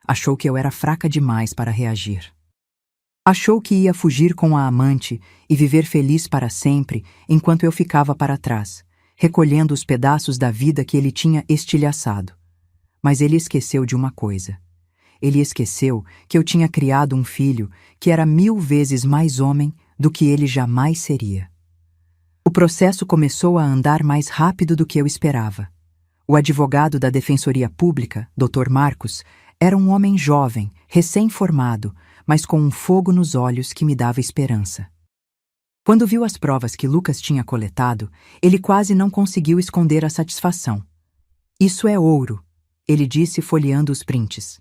Achou que eu era fraca demais para reagir. Achou que ia fugir com a amante e viver feliz para sempre enquanto eu ficava para trás, recolhendo os pedaços da vida que ele tinha estilhaçado. Mas ele esqueceu de uma coisa. Ele esqueceu que eu tinha criado um filho que era 1000 vezes mais homem do que ele jamais seria. O processo começou a andar mais rápido do que eu esperava. O advogado da Defensoria Pública, Dr. Marcos, era um homem jovem, recém-formado, mas com um fogo nos olhos que me dava esperança. Quando viu as provas que Lucas tinha coletado, ele quase não conseguiu esconder a satisfação. Isso é ouro, ele disse folheando os prints.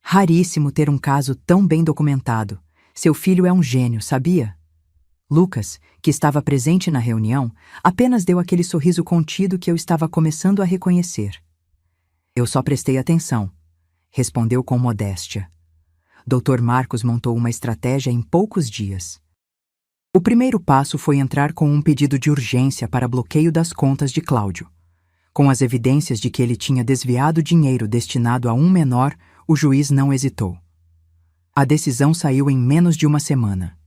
Raríssimo ter um caso tão bem documentado. Seu filho é um gênio, sabia? Lucas, que estava presente na reunião, apenas deu aquele sorriso contido que eu estava começando a reconhecer. Eu só prestei atenção, respondeu com modéstia. Dr. Marcos montou uma estratégia em poucos dias. O primeiro passo foi entrar com um pedido de urgência para bloqueio das contas de Cláudio. Com as evidências de que ele tinha desviado dinheiro destinado a um menor, o juiz não hesitou. A decisão saiu em menos de uma semana.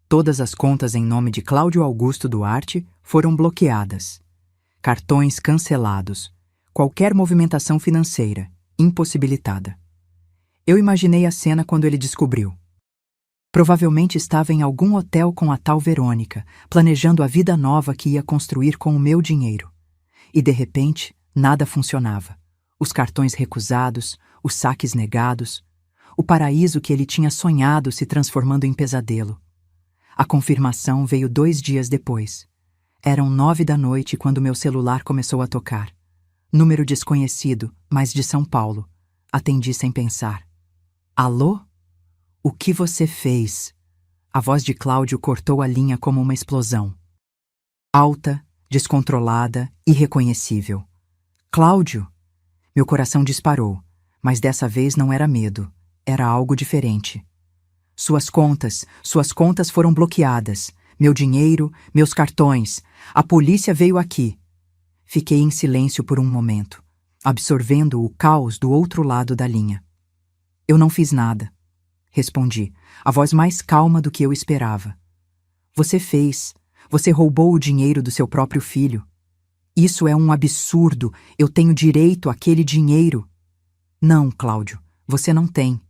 Todas as contas em nome de Cláudio Augusto Duarte foram bloqueadas. Cartões cancelados. Qualquer movimentação financeira impossibilitada. Eu imaginei a cena quando ele descobriu. Provavelmente estava em algum hotel com a tal Verônica, planejando a vida nova que ia construir com o meu dinheiro. E de repente, nada funcionava. Os cartões recusados, os saques negados, o paraíso que ele tinha sonhado se transformando em pesadelo. A confirmação veio 2 dias depois. Eram 9 da noite quando meu celular começou a tocar. Número desconhecido, mas de São Paulo. Atendi sem pensar. Alô? O que você fez? A voz de Cláudio cortou a linha como uma explosão. Alta, descontrolada, irreconhecível. Cláudio! Meu coração disparou, mas dessa vez não era medo, era algo diferente. Suas contas foram bloqueadas. Meu dinheiro, meus cartões. A polícia veio aqui. Fiquei em silêncio por um momento, absorvendo o caos do outro lado da linha. Eu não fiz nada. Respondi, a voz mais calma do que eu esperava. Você fez. Você roubou o dinheiro do seu próprio filho. Isso é um absurdo. Eu tenho direito àquele dinheiro. Não, Cláudio, você não tem.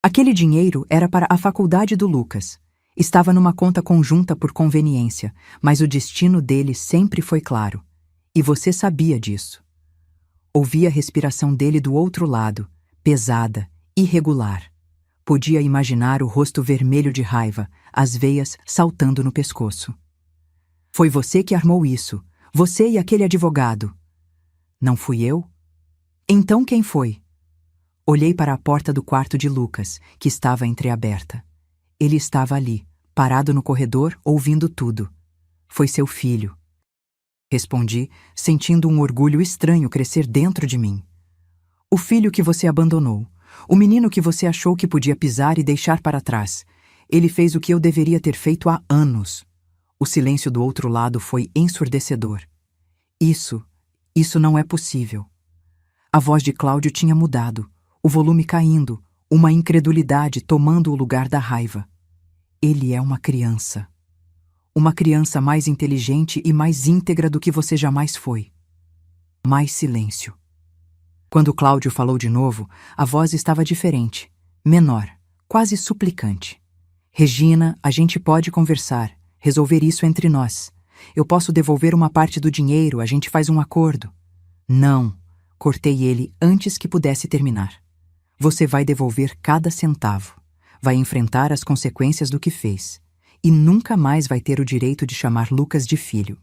Aquele dinheiro era para a faculdade do Lucas. Estava numa conta conjunta por conveniência, mas o destino dele sempre foi claro. E você sabia disso. Ouvi a respiração dele do outro lado, pesada, irregular. Podia imaginar o rosto vermelho de raiva, as veias saltando no pescoço. Foi você que armou isso. Você e aquele advogado. Não fui eu? Então quem foi? Olhei para a porta do quarto de Lucas, que estava entreaberta. Ele estava ali, parado no corredor, ouvindo tudo. Foi seu filho. Respondi, sentindo um orgulho estranho crescer dentro de mim. O filho que você abandonou. O menino que você achou que podia pisar e deixar para trás. Ele fez o que eu deveria ter feito há anos. O silêncio do outro lado foi ensurdecedor. Isso não é possível. A voz de Cláudio tinha mudado, o volume caindo, uma incredulidade tomando o lugar da raiva. Ele é uma criança. Uma criança mais inteligente e mais íntegra do que você jamais foi. Mais silêncio. Quando Cláudio falou de novo, a voz estava diferente, menor, quase suplicante. Regina, a gente pode conversar, resolver isso entre nós. Eu posso devolver uma parte do dinheiro, a gente faz um acordo. Não, Cortei ele antes que pudesse terminar. Você vai devolver cada centavo. Vai enfrentar as consequências do que fez. E nunca mais vai ter o direito de chamar Lucas de filho.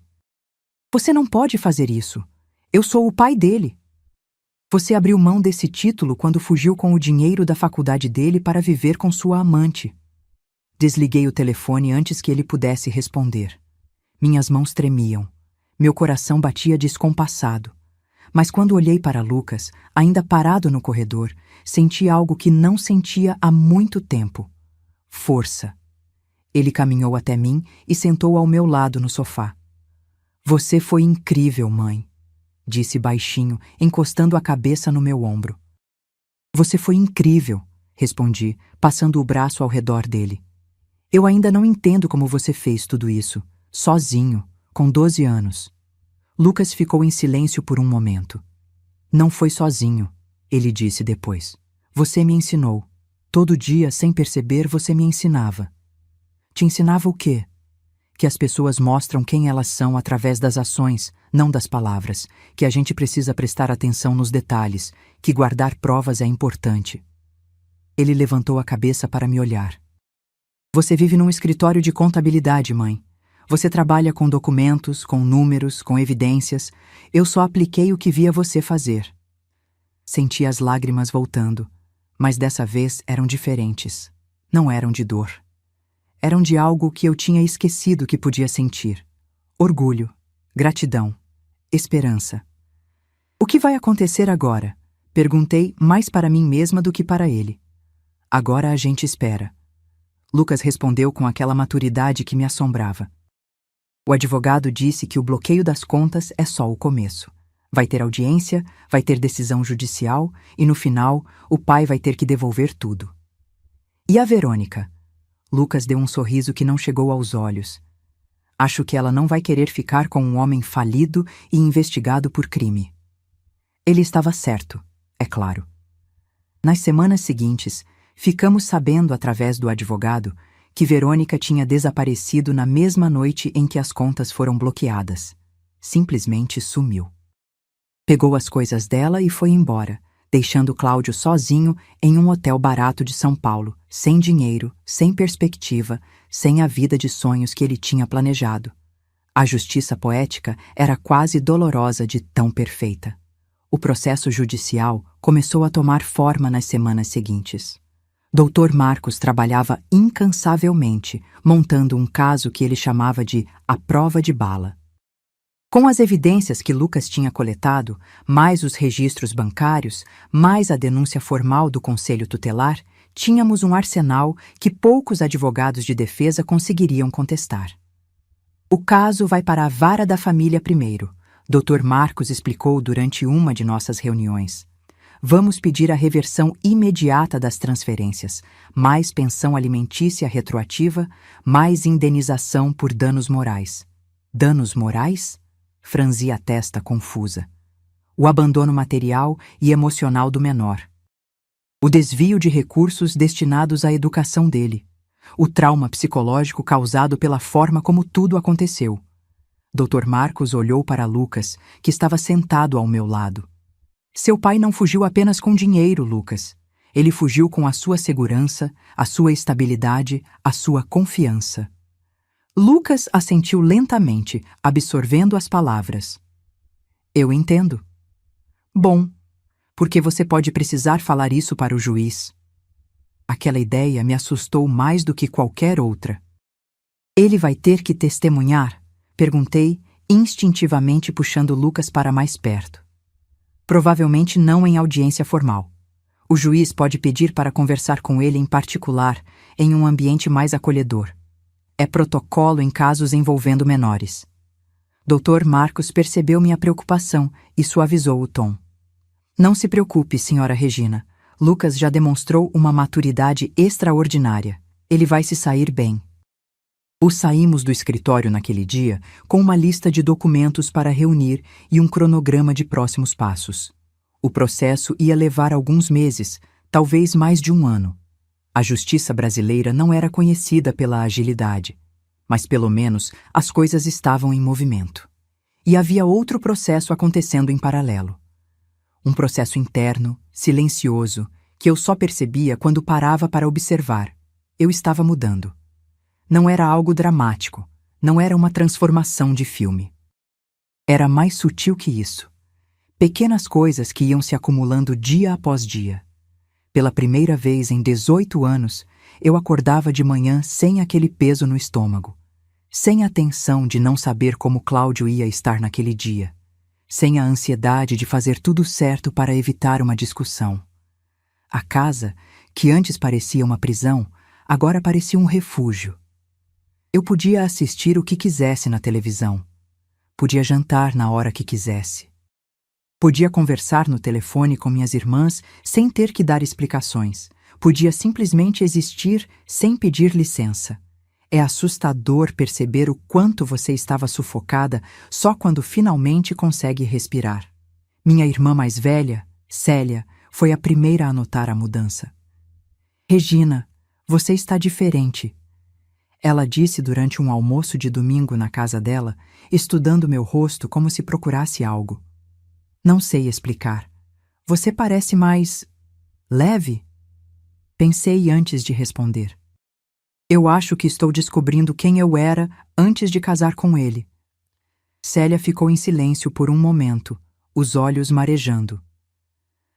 Você não pode fazer isso. Eu sou o pai dele. Você abriu mão desse título quando fugiu com o dinheiro da faculdade dele para viver com sua amante. Desliguei o telefone antes que ele pudesse responder. Minhas mãos tremiam. Meu coração batia descompassado. Mas quando olhei para Lucas, ainda parado no corredor, senti algo que não sentia há muito tempo. Força. Ele caminhou até mim e sentou ao meu lado no sofá. Você foi incrível, mãe, disse baixinho, encostando a cabeça no meu ombro. Você foi incrível, respondi, passando o braço ao redor dele. Eu ainda não entendo como você fez tudo isso, sozinho, com 12 anos. Lucas ficou em silêncio por um momento. Não foi sozinho, ele disse depois. Você me ensinou. Todo dia, sem perceber, você me ensinava. Te ensinava o quê? Que as pessoas mostram quem elas são através das ações, não das palavras, que a gente precisa prestar atenção nos detalhes, que guardar provas é importante. Ele levantou a cabeça para me olhar. Você vive num escritório de contabilidade, mãe. Você trabalha com documentos, com números, com evidências. Eu só apliquei o que via você fazer. Senti as lágrimas voltando, mas dessa vez eram diferentes. Não eram de dor. Eram de algo que eu tinha esquecido que podia sentir. Orgulho, gratidão, esperança. O que vai acontecer agora? Perguntei mais para mim mesma do que para ele. Agora a gente espera. Lucas respondeu com aquela maturidade que me assombrava. O advogado disse que o bloqueio das contas é só o começo. Vai ter audiência, vai ter decisão judicial e, no final, o pai vai ter que devolver tudo. E a Verônica? Lucas deu um sorriso que não chegou aos olhos. Acho que ela não vai querer ficar com um homem falido e investigado por crime. Ele estava certo, é claro. Nas semanas seguintes, ficamos sabendo através do advogado que Verônica tinha desaparecido na mesma noite em que as contas foram bloqueadas. Simplesmente sumiu. Pegou as coisas dela e foi embora, deixando Cláudio sozinho em um hotel barato de São Paulo, sem dinheiro, sem perspectiva, sem a vida de sonhos que ele tinha planejado. A justiça poética era quase dolorosa de tão perfeita. O processo judicial começou a tomar forma nas semanas seguintes. Dr. Marcos trabalhava incansavelmente, montando um caso que ele chamava de a prova de bala. Com as evidências que Lucas tinha coletado, mais os registros bancários, mais a denúncia formal do Conselho Tutelar, tínhamos um arsenal que poucos advogados de defesa conseguiriam contestar. O caso vai para a vara da família primeiro, Dr. Marcos explicou durante uma de nossas reuniões. Vamos pedir a reversão imediata das transferências, mais pensão alimentícia retroativa, mais indenização por danos morais. Danos morais? Franzi a testa confusa. O abandono material e emocional do menor. O desvio de recursos destinados à educação dele. O trauma psicológico causado pela forma como tudo aconteceu. Dr. Marcos olhou para Lucas, que estava sentado ao meu lado. Seu pai não fugiu apenas com dinheiro, Lucas. Ele fugiu com a sua segurança, a sua estabilidade, a sua confiança. Lucas assentiu lentamente, absorvendo as palavras. Eu entendo. Bom, porque você pode precisar falar isso para o juiz. Aquela ideia me assustou mais do que qualquer outra. Ele vai ter que testemunhar? Perguntei, instintivamente puxando Lucas para mais perto. Provavelmente não em audiência formal. O juiz pode pedir para conversar com ele em particular, em um ambiente mais acolhedor. É protocolo em casos envolvendo menores. Dr. Marcos percebeu minha preocupação e suavizou o tom. Não se preocupe, senhora Regina. Lucas já demonstrou uma maturidade extraordinária. Ele vai se sair bem. Saímos do escritório naquele dia com uma lista de documentos para reunir e um cronograma de próximos passos. O processo ia levar alguns meses, talvez mais de um ano. A justiça brasileira não era conhecida pela agilidade, mas pelo menos as coisas estavam em movimento. E havia outro processo acontecendo em paralelo. Um processo interno, silencioso, que eu só percebia quando parava para observar. Eu estava mudando. Não era algo dramático, não era uma transformação de filme. Era mais sutil que isso. Pequenas coisas que iam se acumulando dia após dia. Pela primeira vez em 18 anos, eu acordava de manhã sem aquele peso no estômago, sem a tensão de não saber como Cláudio ia estar naquele dia, sem a ansiedade de fazer tudo certo para evitar uma discussão. A casa, que antes parecia uma prisão, agora parecia um refúgio. Eu podia assistir o que quisesse na televisão. Podia jantar na hora que quisesse. Podia conversar no telefone com minhas irmãs sem ter que dar explicações. Podia simplesmente existir sem pedir licença. É assustador perceber o quanto você estava sufocada só quando finalmente consegue respirar. Minha irmã mais velha, Célia, foi a primeira a notar a mudança. Regina, você está diferente. Ela disse durante um almoço de domingo na casa dela, estudando meu rosto como se procurasse algo. Não sei explicar. Você parece mais leve? Pensei antes de responder. Eu acho que estou descobrindo quem eu era antes de casar com ele. Célia ficou em silêncio por um momento, os olhos marejando.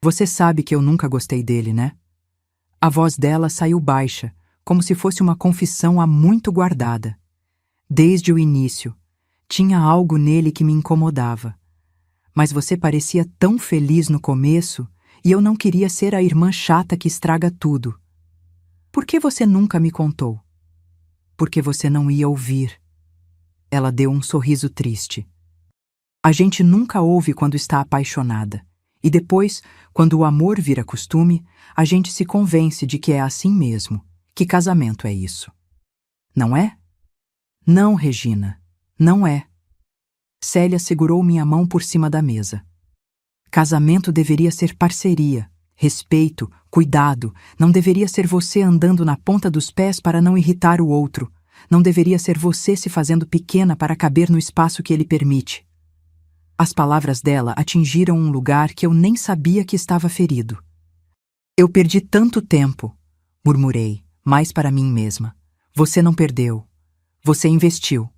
Você sabe que eu nunca gostei dele, né? A voz dela saiu baixa, como se fosse uma confissão há muito guardada. Desde o início, tinha algo nele que me incomodava. Mas você parecia tão feliz no começo e eu não queria ser a irmã chata que estraga tudo. Por que você nunca me contou? Porque você não ia ouvir. Ela deu um sorriso triste. A gente nunca ouve quando está apaixonada. E depois, quando o amor vira costume, a gente se convence de que é assim mesmo, que casamento é isso. Não é? Não, Regina, não é. Célia segurou minha mão por cima da mesa. Casamento deveria ser parceria, respeito, cuidado. Não deveria ser você andando na ponta dos pés para não irritar o outro. Não deveria ser você se fazendo pequena para caber no espaço que ele permite. As palavras dela atingiram um lugar que eu nem sabia que estava ferido. Eu perdi tanto tempo, murmurei, mais para mim mesma. Você não perdeu. Você investiu.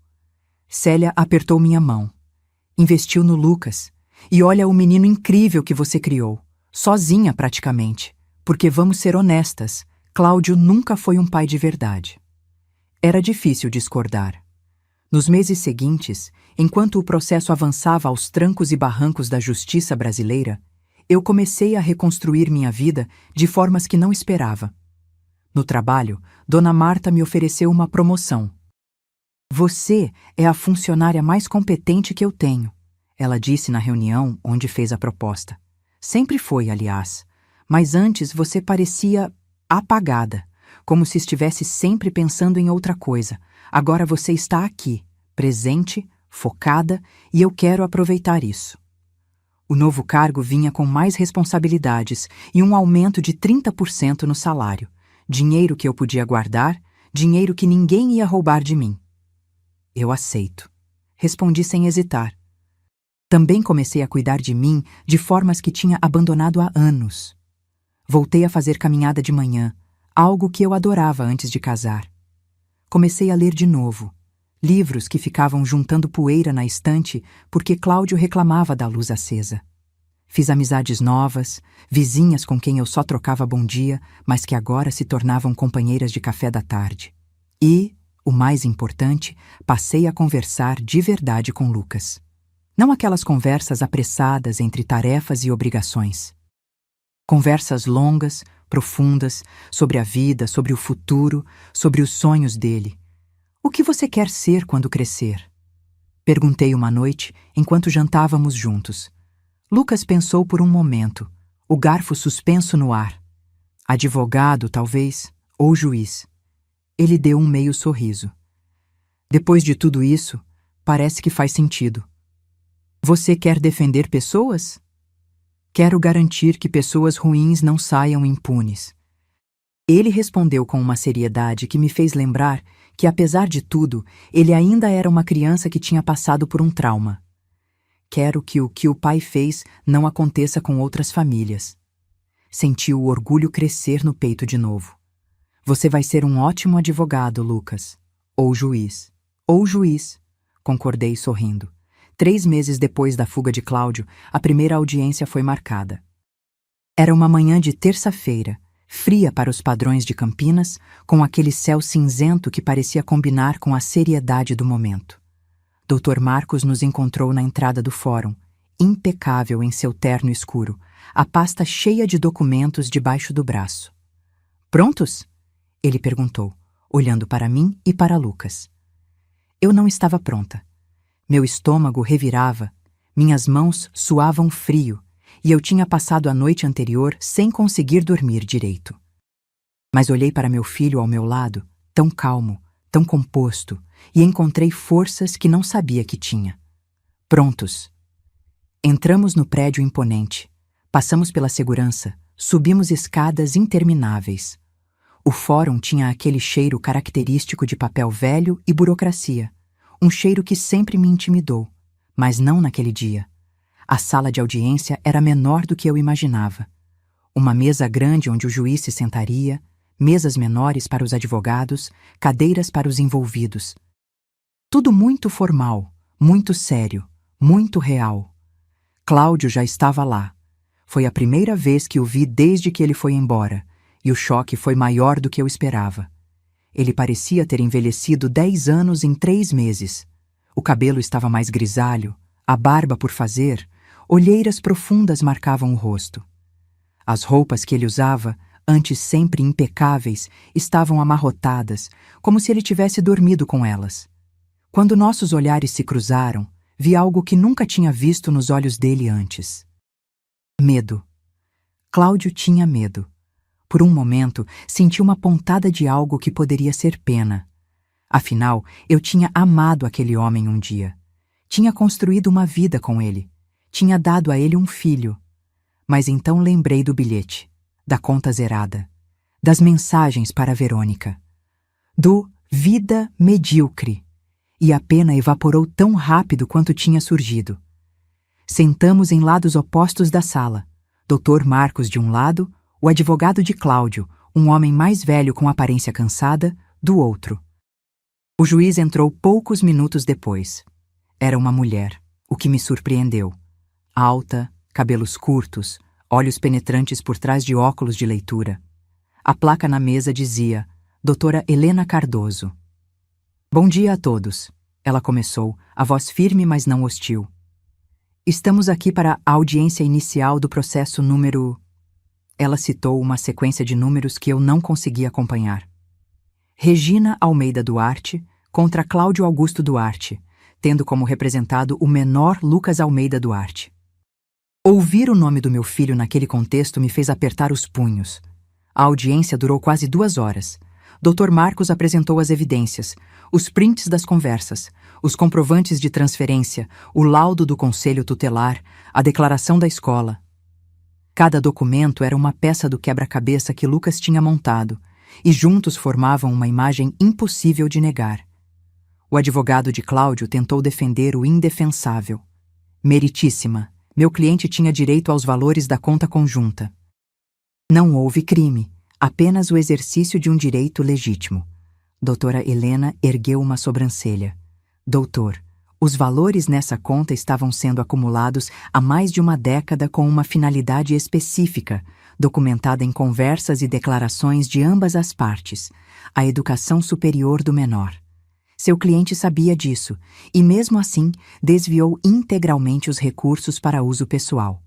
Célia apertou minha mão. Investiu no Lucas. E olha o menino incrível que você criou. Sozinha, praticamente. Porque vamos ser honestas, Cláudio nunca foi um pai de verdade. Era difícil discordar. Nos meses seguintes, enquanto o processo avançava aos trancos e barrancos da justiça brasileira, eu comecei a reconstruir minha vida de formas que não esperava. No trabalho, Dona Marta me ofereceu uma promoção. Você é a funcionária mais competente que eu tenho, ela disse na reunião onde fez a proposta. Sempre foi, aliás, mas antes você parecia apagada, como se estivesse sempre pensando em outra coisa. Agora você está aqui, presente, focada, e eu quero aproveitar isso. O novo cargo vinha com mais responsabilidades e um aumento de 30% no salário, dinheiro que eu podia guardar, dinheiro que ninguém ia roubar de mim. Eu aceito. Respondi sem hesitar. Também comecei a cuidar de mim de formas que tinha abandonado há anos. Voltei a fazer caminhada de manhã, algo que eu adorava antes de casar. Comecei a ler de novo, livros que ficavam juntando poeira na estante porque Cláudio reclamava da luz acesa. Fiz amizades novas, vizinhas com quem eu só trocava bom dia, mas que agora se tornavam companheiras de café da tarde. E, o mais importante, passei a conversar de verdade com Lucas. Não aquelas conversas apressadas entre tarefas e obrigações. Conversas longas, profundas, sobre a vida, sobre o futuro, sobre os sonhos dele. O que você quer ser quando crescer? Perguntei uma noite, enquanto jantávamos juntos. Lucas pensou por um momento, o garfo suspenso no ar. Advogado, talvez, ou juiz. Ele deu um meio sorriso. Depois de tudo isso, parece que faz sentido. Você quer defender pessoas? Quero garantir que pessoas ruins não saiam impunes. Ele respondeu com uma seriedade que me fez lembrar que, apesar de tudo, ele ainda era uma criança que tinha passado por um trauma. Quero que o pai fez não aconteça com outras famílias. Senti o orgulho crescer no peito de novo. Você vai ser um ótimo advogado, Lucas. Ou juiz. Ou juiz, concordei sorrindo. 3 meses depois da fuga de Cláudio, a primeira audiência foi marcada. Era uma manhã de terça-feira, fria para os padrões de Campinas, com aquele céu cinzento que parecia combinar com a seriedade do momento. Dr. Marcos nos encontrou na entrada do fórum, impecável em seu terno escuro, a pasta cheia de documentos debaixo do braço. Prontos? Ele perguntou, olhando para mim e para Lucas. Eu não estava pronta. Meu estômago revirava, minhas mãos suavam frio, e eu tinha passado a noite anterior sem conseguir dormir direito. Mas olhei para meu filho ao meu lado, tão calmo, tão composto, e encontrei forças que não sabia que tinha. Prontos. Entramos no prédio imponente, passamos pela segurança, subimos escadas intermináveis. O fórum tinha aquele cheiro característico de papel velho e burocracia, um cheiro que sempre me intimidou, mas não naquele dia. A sala de audiência era menor do que eu imaginava. Uma mesa grande onde o juiz se sentaria, mesas menores para os advogados, cadeiras para os envolvidos. Tudo muito formal, muito sério, muito real. Cláudio já estava lá. Foi a primeira vez que o vi desde que ele foi embora, e o choque foi maior do que eu esperava. Ele parecia ter envelhecido 10 anos em 3 meses. O cabelo estava mais grisalho, a barba por fazer, olheiras profundas marcavam o rosto. As roupas que ele usava, antes sempre impecáveis, estavam amarrotadas, como se ele tivesse dormido com elas. Quando nossos olhares se cruzaram, vi algo que nunca tinha visto nos olhos dele antes. Medo. Cláudio tinha medo. Por um momento, senti uma pontada de algo que poderia ser pena. Afinal, eu tinha amado aquele homem um dia. Tinha construído uma vida com ele. Tinha dado a ele um filho. Mas então lembrei do bilhete, da conta zerada, das mensagens para Verônica, do vida medíocre. E a pena evaporou tão rápido quanto tinha surgido. Sentamos em lados opostos da sala. Dr. Marcos de um lado, o advogado de Cláudio, um homem mais velho com aparência cansada, do outro. O juiz entrou poucos minutos depois. Era uma mulher, o que me surpreendeu. Alta, cabelos curtos, olhos penetrantes por trás de óculos de leitura. A placa na mesa dizia, Doutora Helena Cardoso. Bom dia a todos, ela começou, a voz firme mas não hostil. Estamos aqui para a audiência inicial do processo número... Ela citou uma sequência de números que eu não conseguia acompanhar. Regina Almeida Duarte contra Cláudio Augusto Duarte, tendo como representado o menor Lucas Almeida Duarte. Ouvir o nome do meu filho naquele contexto me fez apertar os punhos. A audiência durou quase 2 horas. Dr. Marcos apresentou as evidências, os prints das conversas, os comprovantes de transferência, o laudo do conselho tutelar, a declaração da escola. Cada documento era uma peça do quebra-cabeça que Lucas tinha montado, e juntos formavam uma imagem impossível de negar. O advogado de Cláudio tentou defender o indefensável. Meritíssima, meu cliente tinha direito aos valores da conta conjunta. Não houve crime, apenas o exercício de um direito legítimo. Doutora Helena ergueu uma sobrancelha. Doutor, os valores nessa conta estavam sendo acumulados há mais de uma década com uma finalidade específica, documentada em conversas e declarações de ambas as partes, a educação superior do menor. Seu cliente sabia disso e, mesmo assim, desviou integralmente os recursos para uso pessoal.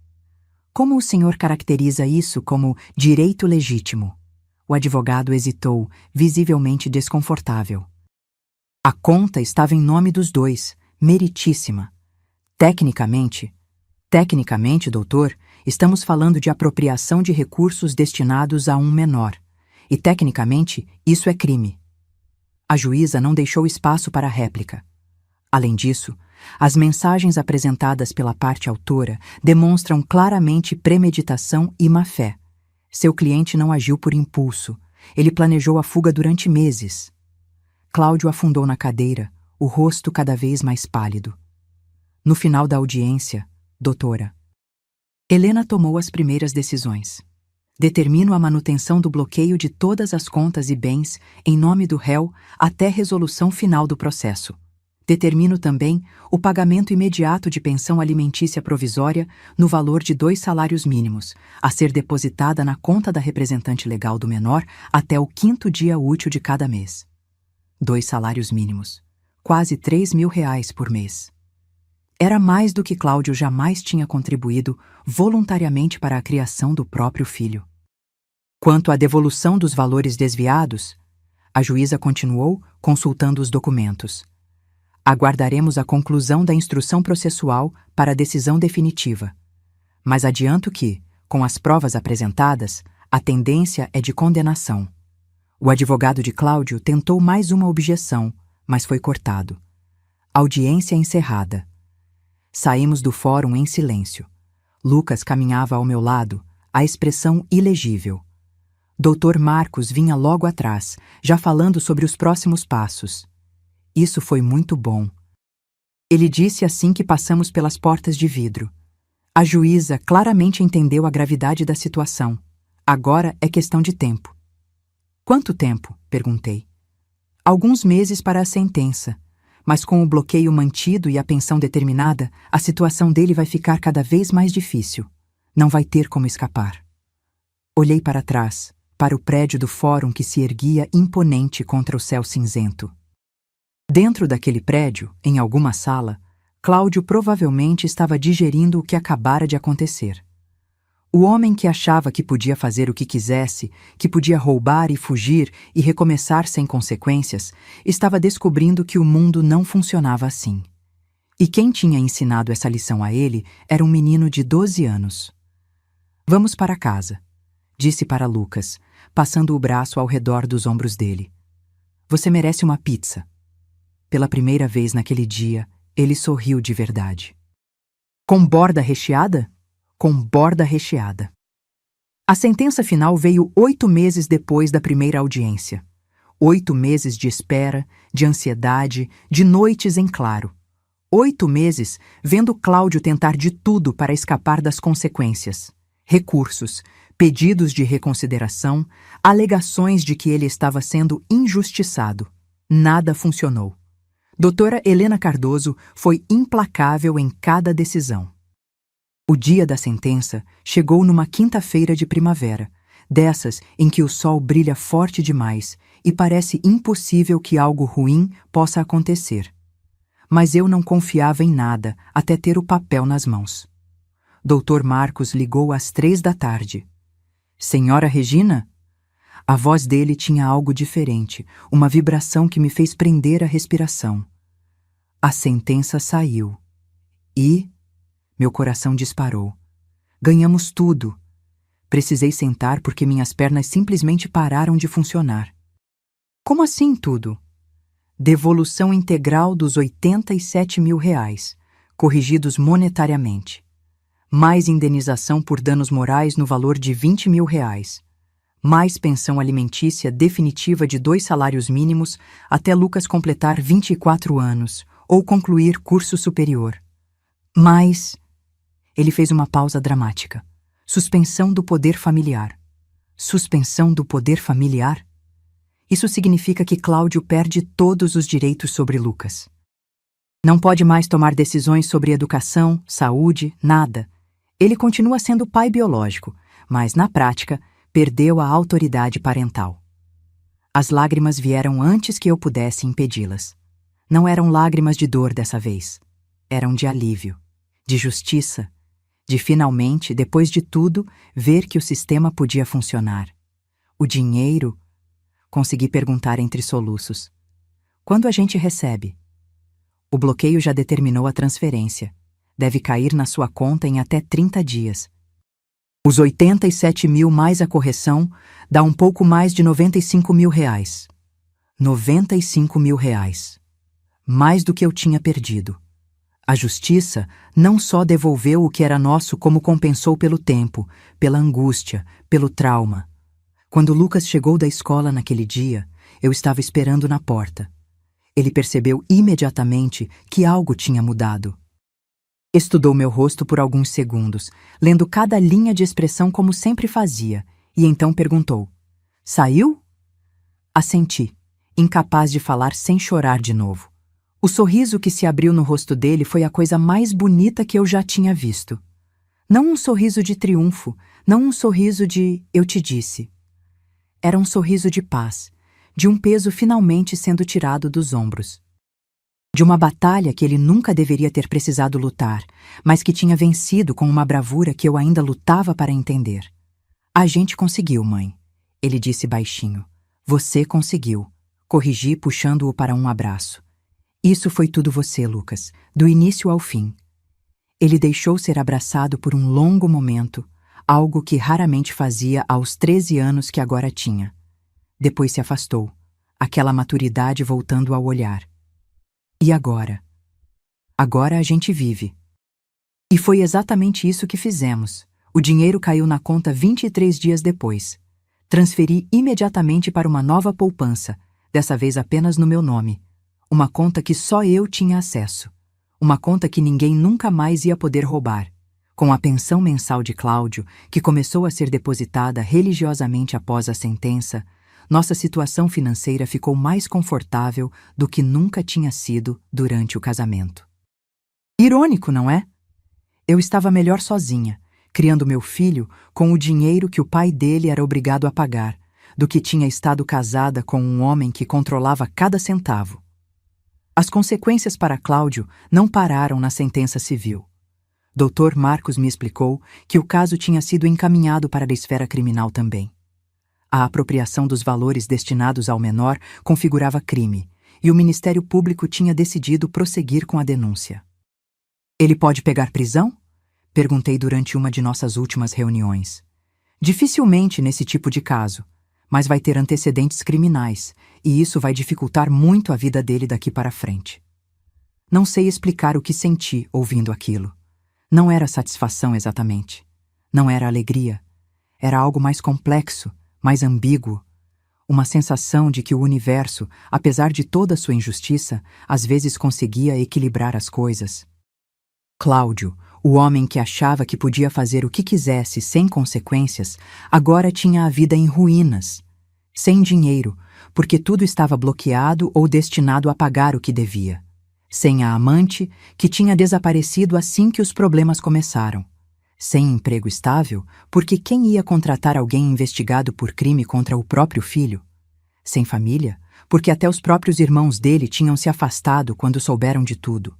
Como o senhor caracteriza isso como direito legítimo? O advogado hesitou, visivelmente desconfortável. A conta estava em nome dos dois, meritíssima. Tecnicamente, doutor, estamos falando de apropriação de recursos destinados a um menor. E, tecnicamente, isso é crime. A juíza não deixou espaço para réplica. Além disso, as mensagens apresentadas pela parte autora demonstram claramente premeditação e má-fé. Seu cliente não agiu por impulso. Ele planejou a fuga durante meses. Cláudio afundou na cadeira, o rosto cada vez mais pálido. No final da audiência, doutora, Helena tomou as primeiras decisões. Determino a manutenção do bloqueio de todas as contas e bens em nome do réu até resolução final do processo. Determino também o pagamento imediato de pensão alimentícia provisória no valor de 2 salários mínimos, a ser depositada na conta da representante legal do menor até o 5º dia útil de cada mês. 2 salários mínimos, quase R$ 3.000 por mês. Era mais do que Cláudio jamais tinha contribuído voluntariamente para a criação do próprio filho. Quanto à devolução dos valores desviados, a juíza continuou consultando os documentos. Aguardaremos a conclusão da instrução processual para a decisão definitiva. Mas adianto que, com as provas apresentadas, a tendência é de condenação. O advogado de Cláudio tentou mais uma objeção, mas foi cortado. Audiência encerrada. Saímos do fórum em silêncio. Lucas caminhava ao meu lado, a expressão ilegível. Dr. Marcos vinha logo atrás, já falando sobre os próximos passos. Isso foi muito bom. Ele disse assim que passamos pelas portas de vidro. A juíza claramente entendeu a gravidade da situação. Agora é questão de tempo. Quanto tempo? Perguntei. Alguns meses para a sentença, mas com o bloqueio mantido e a pensão determinada, a situação dele vai ficar cada vez mais difícil. Não vai ter como escapar. Olhei para trás, para o prédio do fórum que se erguia imponente contra o céu cinzento. Dentro daquele prédio, em alguma sala, Cláudio provavelmente estava digerindo o que acabara de acontecer. O homem que achava que podia fazer o que quisesse, que podia roubar e fugir e recomeçar sem consequências, estava descobrindo que o mundo não funcionava assim. E quem tinha ensinado essa lição a ele era um menino de 12 anos. Vamos para casa, disse para Lucas, passando o braço ao redor dos ombros dele. Você merece uma pizza. Pela primeira vez naquele dia, ele sorriu de verdade. Com borda recheada? Com borda recheada. A sentença final veio 8 meses depois da primeira audiência. 8 meses de espera, de ansiedade, de noites em claro. 8 meses vendo Cláudio tentar de tudo para escapar das consequências. Recursos, pedidos de reconsideração, alegações de que ele estava sendo injustiçado. Nada funcionou. Doutora Helena Cardoso foi implacável em cada decisão. O dia da sentença chegou numa quinta-feira de primavera, dessas em que o sol brilha forte demais e parece impossível que algo ruim possa acontecer. Mas eu não confiava em nada até ter o papel nas mãos. Dr. Marcos ligou às 3 da tarde. Senhora Regina? A voz dele tinha algo diferente, uma vibração que me fez prender a respiração. A sentença saiu. E... meu coração disparou. Ganhamos tudo. Precisei sentar porque minhas pernas simplesmente pararam de funcionar. Como assim tudo? Devolução integral dos R$ 87.000, corrigidos monetariamente. Mais indenização por danos morais no valor de R$ 20.000. Mais pensão alimentícia definitiva de 2 salários mínimos até Lucas completar 24 anos ou concluir curso superior. Mais... Ele fez uma pausa dramática. Suspensão do poder familiar. Suspensão do poder familiar? Isso significa que Cláudio perde todos os direitos sobre Lucas. Não pode mais tomar decisões sobre educação, saúde, nada. Ele continua sendo pai biológico, mas, na prática, perdeu a autoridade parental. As lágrimas vieram antes que eu pudesse impedi-las. Não eram lágrimas de dor dessa vez. Eram de alívio, de justiça, de finalmente, depois de tudo, ver que o sistema podia funcionar. O dinheiro... Consegui perguntar entre soluços. Quando a gente recebe? O bloqueio já determinou a transferência. Deve cair na sua conta em até 30 dias. Os 87.000 mais a correção dá um pouco mais de R$ 95.000. R$ 95.000. Mais do que eu tinha perdido. A justiça não só devolveu o que era nosso, como compensou pelo tempo, pela angústia, pelo trauma. Quando Lucas chegou da escola naquele dia, eu estava esperando na porta. Ele percebeu imediatamente que algo tinha mudado. Estudou meu rosto por alguns segundos, lendo cada linha de expressão como sempre fazia, e então perguntou: Saiu? Assenti, incapaz de falar sem chorar de novo. O sorriso que se abriu no rosto dele foi a coisa mais bonita que eu já tinha visto. Não um sorriso de triunfo, não um sorriso de eu te disse. Era um sorriso de paz, de um peso finalmente sendo tirado dos ombros. De uma batalha que ele nunca deveria ter precisado lutar, mas que tinha vencido com uma bravura que eu ainda lutava para entender. A gente conseguiu, mãe, ele disse baixinho. Você conseguiu. Corrigi, puxando-o para um abraço. Isso foi tudo você, Lucas, do início ao fim. Ele deixou ser abraçado por um longo momento, algo que raramente fazia aos 13 anos que agora tinha. Depois se afastou, aquela maturidade voltando ao olhar. E agora? Agora a gente vive. E foi exatamente isso que fizemos. O dinheiro caiu na conta 23 dias depois. Transferi imediatamente para uma nova poupança, dessa vez apenas no meu nome. Uma conta que só eu tinha acesso. Uma conta que ninguém nunca mais ia poder roubar. Com a pensão mensal de Cláudio, que começou a ser depositada religiosamente após a sentença, nossa situação financeira ficou mais confortável do que nunca tinha sido durante o casamento. Irônico, não é? Eu estava melhor sozinha, criando meu filho com o dinheiro que o pai dele era obrigado a pagar, do que tinha estado casada com um homem que controlava cada centavo. As consequências para Cláudio não pararam na sentença civil. Dr. Marcos me explicou que o caso tinha sido encaminhado para a esfera criminal também. A apropriação dos valores destinados ao menor configurava crime, e o Ministério Público tinha decidido prosseguir com a denúncia. Ele pode pegar prisão? Perguntei durante uma de nossas últimas reuniões. Dificilmente nesse tipo de caso, mas vai ter antecedentes criminais, e isso vai dificultar muito a vida dele daqui para frente. Não sei explicar o que senti ouvindo aquilo. Não era satisfação exatamente. Não era alegria. Era algo mais complexo, mais ambíguo. Uma sensação de que o universo, apesar de toda a sua injustiça, às vezes conseguia equilibrar as coisas. Cláudio, o homem que achava que podia fazer o que quisesse sem consequências, agora tinha a vida em ruínas. Sem dinheiro, porque tudo estava bloqueado ou destinado a pagar o que devia. Sem a amante, que tinha desaparecido assim que os problemas começaram. Sem emprego estável, porque quem ia contratar alguém investigado por crime contra o próprio filho? Sem família, porque até os próprios irmãos dele tinham se afastado quando souberam de tudo.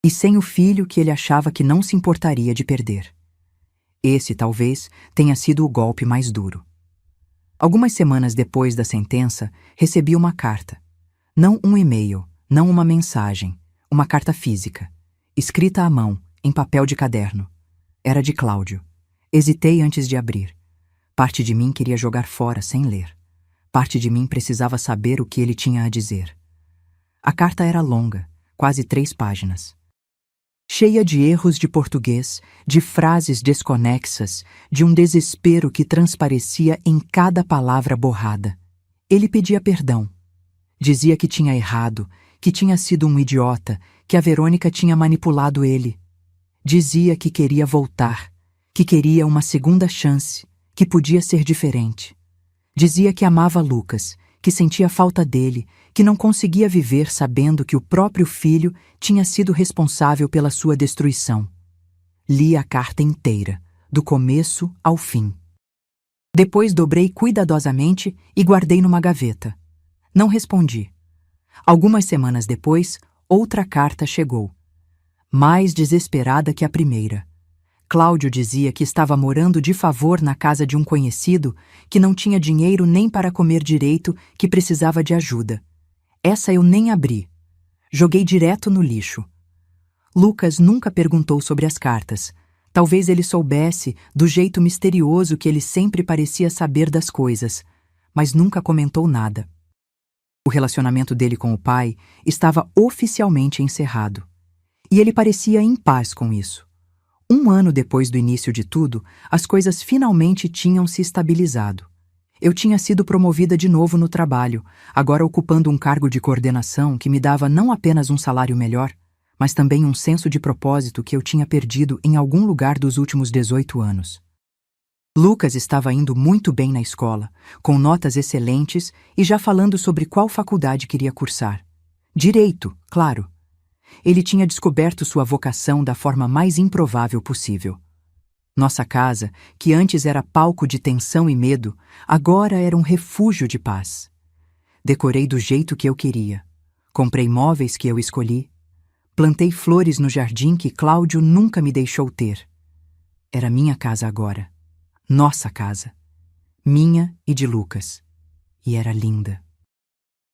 E sem o filho que ele achava que não se importaria de perder. Esse, talvez, tenha sido o golpe mais duro. Algumas semanas depois da sentença, recebi uma carta. Não um e-mail, não uma mensagem, uma carta física, escrita à mão, em papel de caderno. Era de Cláudio. Hesitei antes de abrir. Parte de mim queria jogar fora sem ler. Parte de mim precisava saber o que ele tinha a dizer. A carta era longa, quase 3 páginas. Cheia de erros de português, de frases desconexas, de um desespero que transparecia em cada palavra borrada. Ele pedia perdão. Dizia que tinha errado, que tinha sido um idiota, que a Verônica tinha manipulado ele. Dizia que queria voltar, que queria uma segunda chance, que podia ser diferente. Dizia que amava Lucas, que sentia falta dele, que não conseguia viver sabendo que o próprio filho tinha sido responsável pela sua destruição. Li a carta inteira, do começo ao fim. Depois dobrei cuidadosamente e guardei numa gaveta. Não respondi. Algumas semanas depois, outra carta chegou. Mais desesperada que a primeira. Cláudio dizia que estava morando de favor na casa de um conhecido, que não tinha dinheiro nem para comer direito, que precisava de ajuda. Essa eu nem abri. Joguei direto no lixo. Lucas nunca perguntou sobre as cartas. Talvez ele soubesse, do jeito misterioso que ele sempre parecia saber das coisas, mas nunca comentou nada. O relacionamento dele com o pai estava oficialmente encerrado. E ele parecia em paz com isso. 1 ano depois do início de tudo, as coisas finalmente tinham se estabilizado. Eu tinha sido promovida de novo no trabalho, agora ocupando um cargo de coordenação que me dava não apenas um salário melhor, mas também um senso de propósito que eu tinha perdido em algum lugar dos últimos 18 anos. Lucas estava indo muito bem na escola, com notas excelentes e já falando sobre qual faculdade queria cursar. Direito, claro. Ele tinha descoberto sua vocação da forma mais improvável possível. Nossa casa, que antes era palco de tensão e medo, agora era um refúgio de paz. Decorei do jeito que eu queria. Comprei móveis que eu escolhi. Plantei flores no jardim que Cláudio nunca me deixou ter. Era minha casa agora. Nossa casa. Minha e de Lucas. E era linda.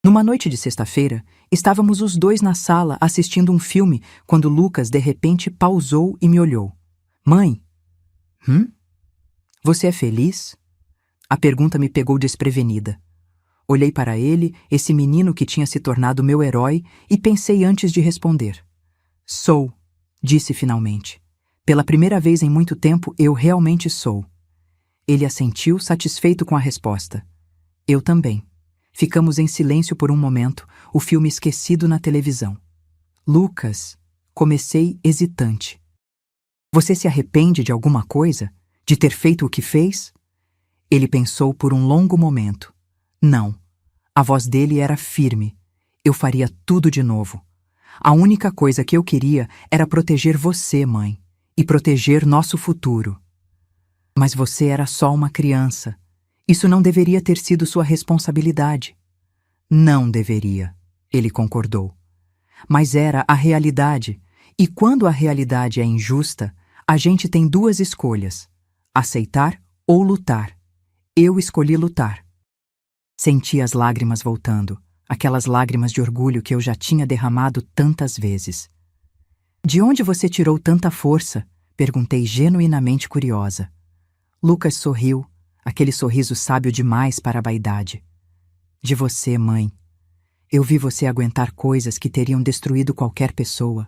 Numa noite de sexta-feira, estávamos os dois na sala assistindo um filme quando Lucas de repente pausou e me olhou. Mãe? Você é feliz? A pergunta me pegou desprevenida. Olhei para ele, esse menino que tinha se tornado meu herói, e pensei antes de responder. Sou, disse finalmente. Pela primeira vez em muito tempo, eu realmente sou. Ele assentiu, satisfeito com a resposta. Eu também. Ficamos em silêncio por um momento, o filme esquecido na televisão. Lucas, comecei hesitante. Você se arrepende de alguma coisa? De ter feito o que fez? Ele pensou por um longo momento. Não. A voz dele era firme. Eu faria tudo de novo. A única coisa que eu queria era proteger você, mãe, e proteger nosso futuro. Mas você era só uma criança. Isso não deveria ter sido sua responsabilidade. Não deveria, ele concordou. Mas era a realidade, e quando a realidade é injusta, a gente tem duas escolhas: aceitar ou lutar. Eu escolhi lutar. Senti as lágrimas voltando, aquelas lágrimas de orgulho que eu já tinha derramado tantas vezes. De onde você tirou tanta força? Perguntei genuinamente curiosa. Lucas sorriu, aquele sorriso sábio demais para a vaidade. De você, mãe. Eu vi você aguentar coisas que teriam destruído qualquer pessoa.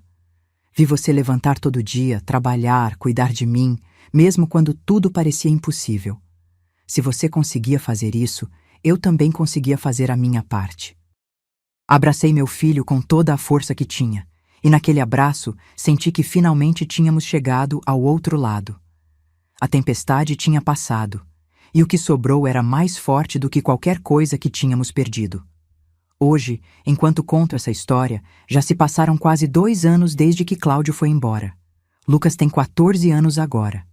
Vi você levantar todo dia, trabalhar, cuidar de mim, mesmo quando tudo parecia impossível. Se você conseguia fazer isso, eu também conseguia fazer a minha parte. Abracei meu filho com toda a força que tinha, e naquele abraço senti que finalmente tínhamos chegado ao outro lado. A tempestade tinha passado, e o que sobrou era mais forte do que qualquer coisa que tínhamos perdido. Hoje, enquanto conto essa história, já se passaram quase 2 anos desde que Cláudio foi embora. Lucas tem 14 anos agora.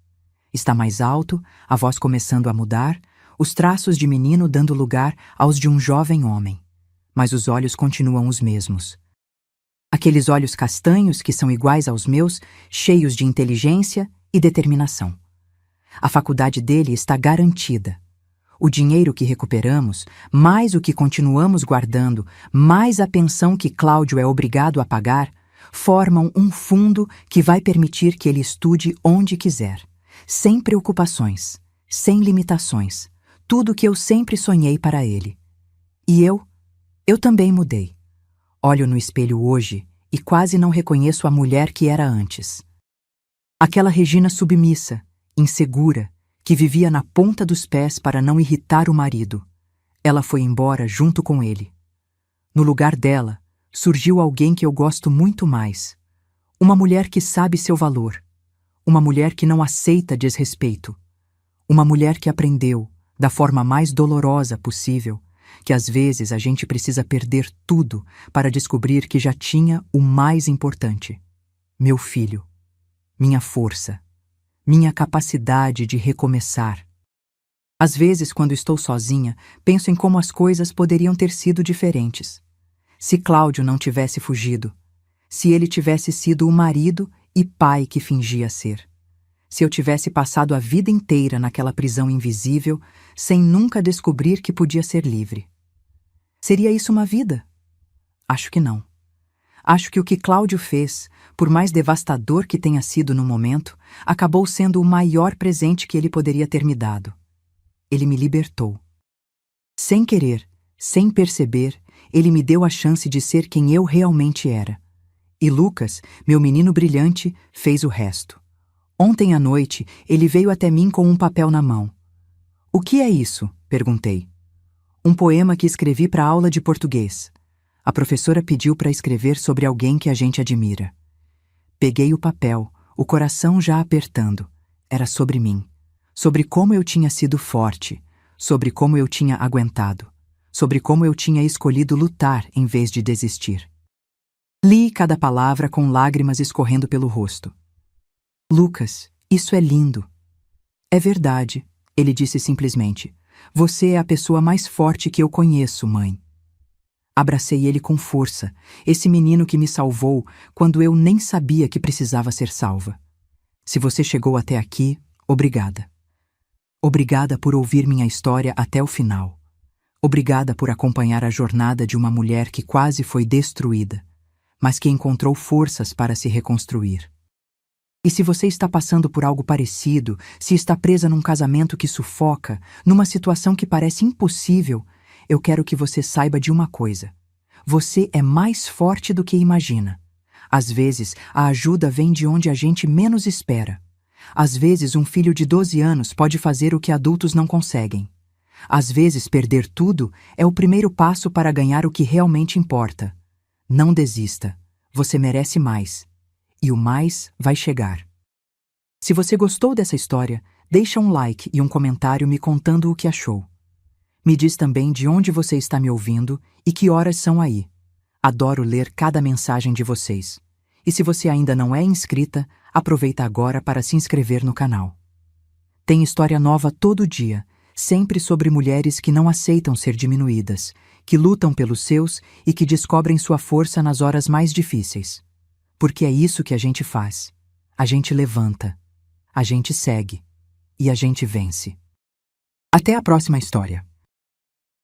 Está mais alto, a voz começando a mudar, os traços de menino dando lugar aos de um jovem homem. Mas os olhos continuam os mesmos. Aqueles olhos castanhos que são iguais aos meus, cheios de inteligência e determinação. A faculdade dele está garantida. O dinheiro que recuperamos, mais o que continuamos guardando, mais a pensão que Cláudio é obrigado a pagar, formam um fundo que vai permitir que ele estude onde quiser, sem preocupações, sem limitações, tudo o que eu sempre sonhei para ele. E eu também mudei. Olho no espelho hoje e quase não reconheço a mulher que era antes. Aquela Regina submissa, insegura, que vivia na ponta dos pés para não irritar o marido. Ela foi embora junto com ele. No lugar dela, surgiu alguém que eu gosto muito mais. Uma mulher que sabe seu valor. Uma mulher que não aceita desrespeito. Uma mulher que aprendeu, da forma mais dolorosa possível, que às vezes a gente precisa perder tudo para descobrir que já tinha o mais importante: meu filho, minha força, minha capacidade de recomeçar. Às vezes, quando estou sozinha, penso em como as coisas poderiam ter sido diferentes. Se Cláudio não tivesse fugido, se ele tivesse sido o marido e pai que fingia ser. Se eu tivesse passado a vida inteira naquela prisão invisível, sem nunca descobrir que podia ser livre. Seria isso uma vida? Acho que não. Acho que o que Cláudio fez, por mais devastador que tenha sido no momento, acabou sendo o maior presente que ele poderia ter me dado. Ele me libertou. Sem querer, sem perceber, ele me deu a chance de ser quem eu realmente era. E Lucas, meu menino brilhante, fez o resto. Ontem à noite, ele veio até mim com um papel na mão. O que é isso? Perguntei. Um poema que escrevi para a aula de português. A professora pediu para escrever sobre alguém que a gente admira. Peguei o papel, o coração já apertando. Era sobre mim. Sobre como eu tinha sido forte. Sobre como eu tinha aguentado. Sobre como eu tinha escolhido lutar em vez de desistir. Li cada palavra com lágrimas escorrendo pelo rosto. Lucas, isso é lindo. É verdade, ele disse simplesmente. Você é a pessoa mais forte que eu conheço, mãe. Abracei ele com força, esse menino que me salvou quando eu nem sabia que precisava ser salva. Se você chegou até aqui, obrigada. Obrigada por ouvir minha história até o final. Obrigada por acompanhar a jornada de uma mulher que quase foi destruída, mas que encontrou forças para se reconstruir. E se você está passando por algo parecido, se está presa num casamento que sufoca, numa situação que parece impossível, eu quero que você saiba de uma coisa. Você é mais forte do que imagina. Às vezes, a ajuda vem de onde a gente menos espera. Às vezes, um filho de 12 anos pode fazer o que adultos não conseguem. Às vezes, perder tudo é o primeiro passo para ganhar o que realmente importa. Não desista. Você merece mais. E o mais vai chegar. Se você gostou dessa história, deixa um like e um comentário me contando o que achou. Me diz também de onde você está me ouvindo e que horas são aí. Adoro ler cada mensagem de vocês. E se você ainda não é inscrita, aproveita agora para se inscrever no canal. Tem história nova todo dia, sempre sobre mulheres que não aceitam ser diminuídas, que lutam pelos seus e que descobrem sua força nas horas mais difíceis. Porque é isso que a gente faz. A gente levanta, a gente segue e a gente vence. Até a próxima história.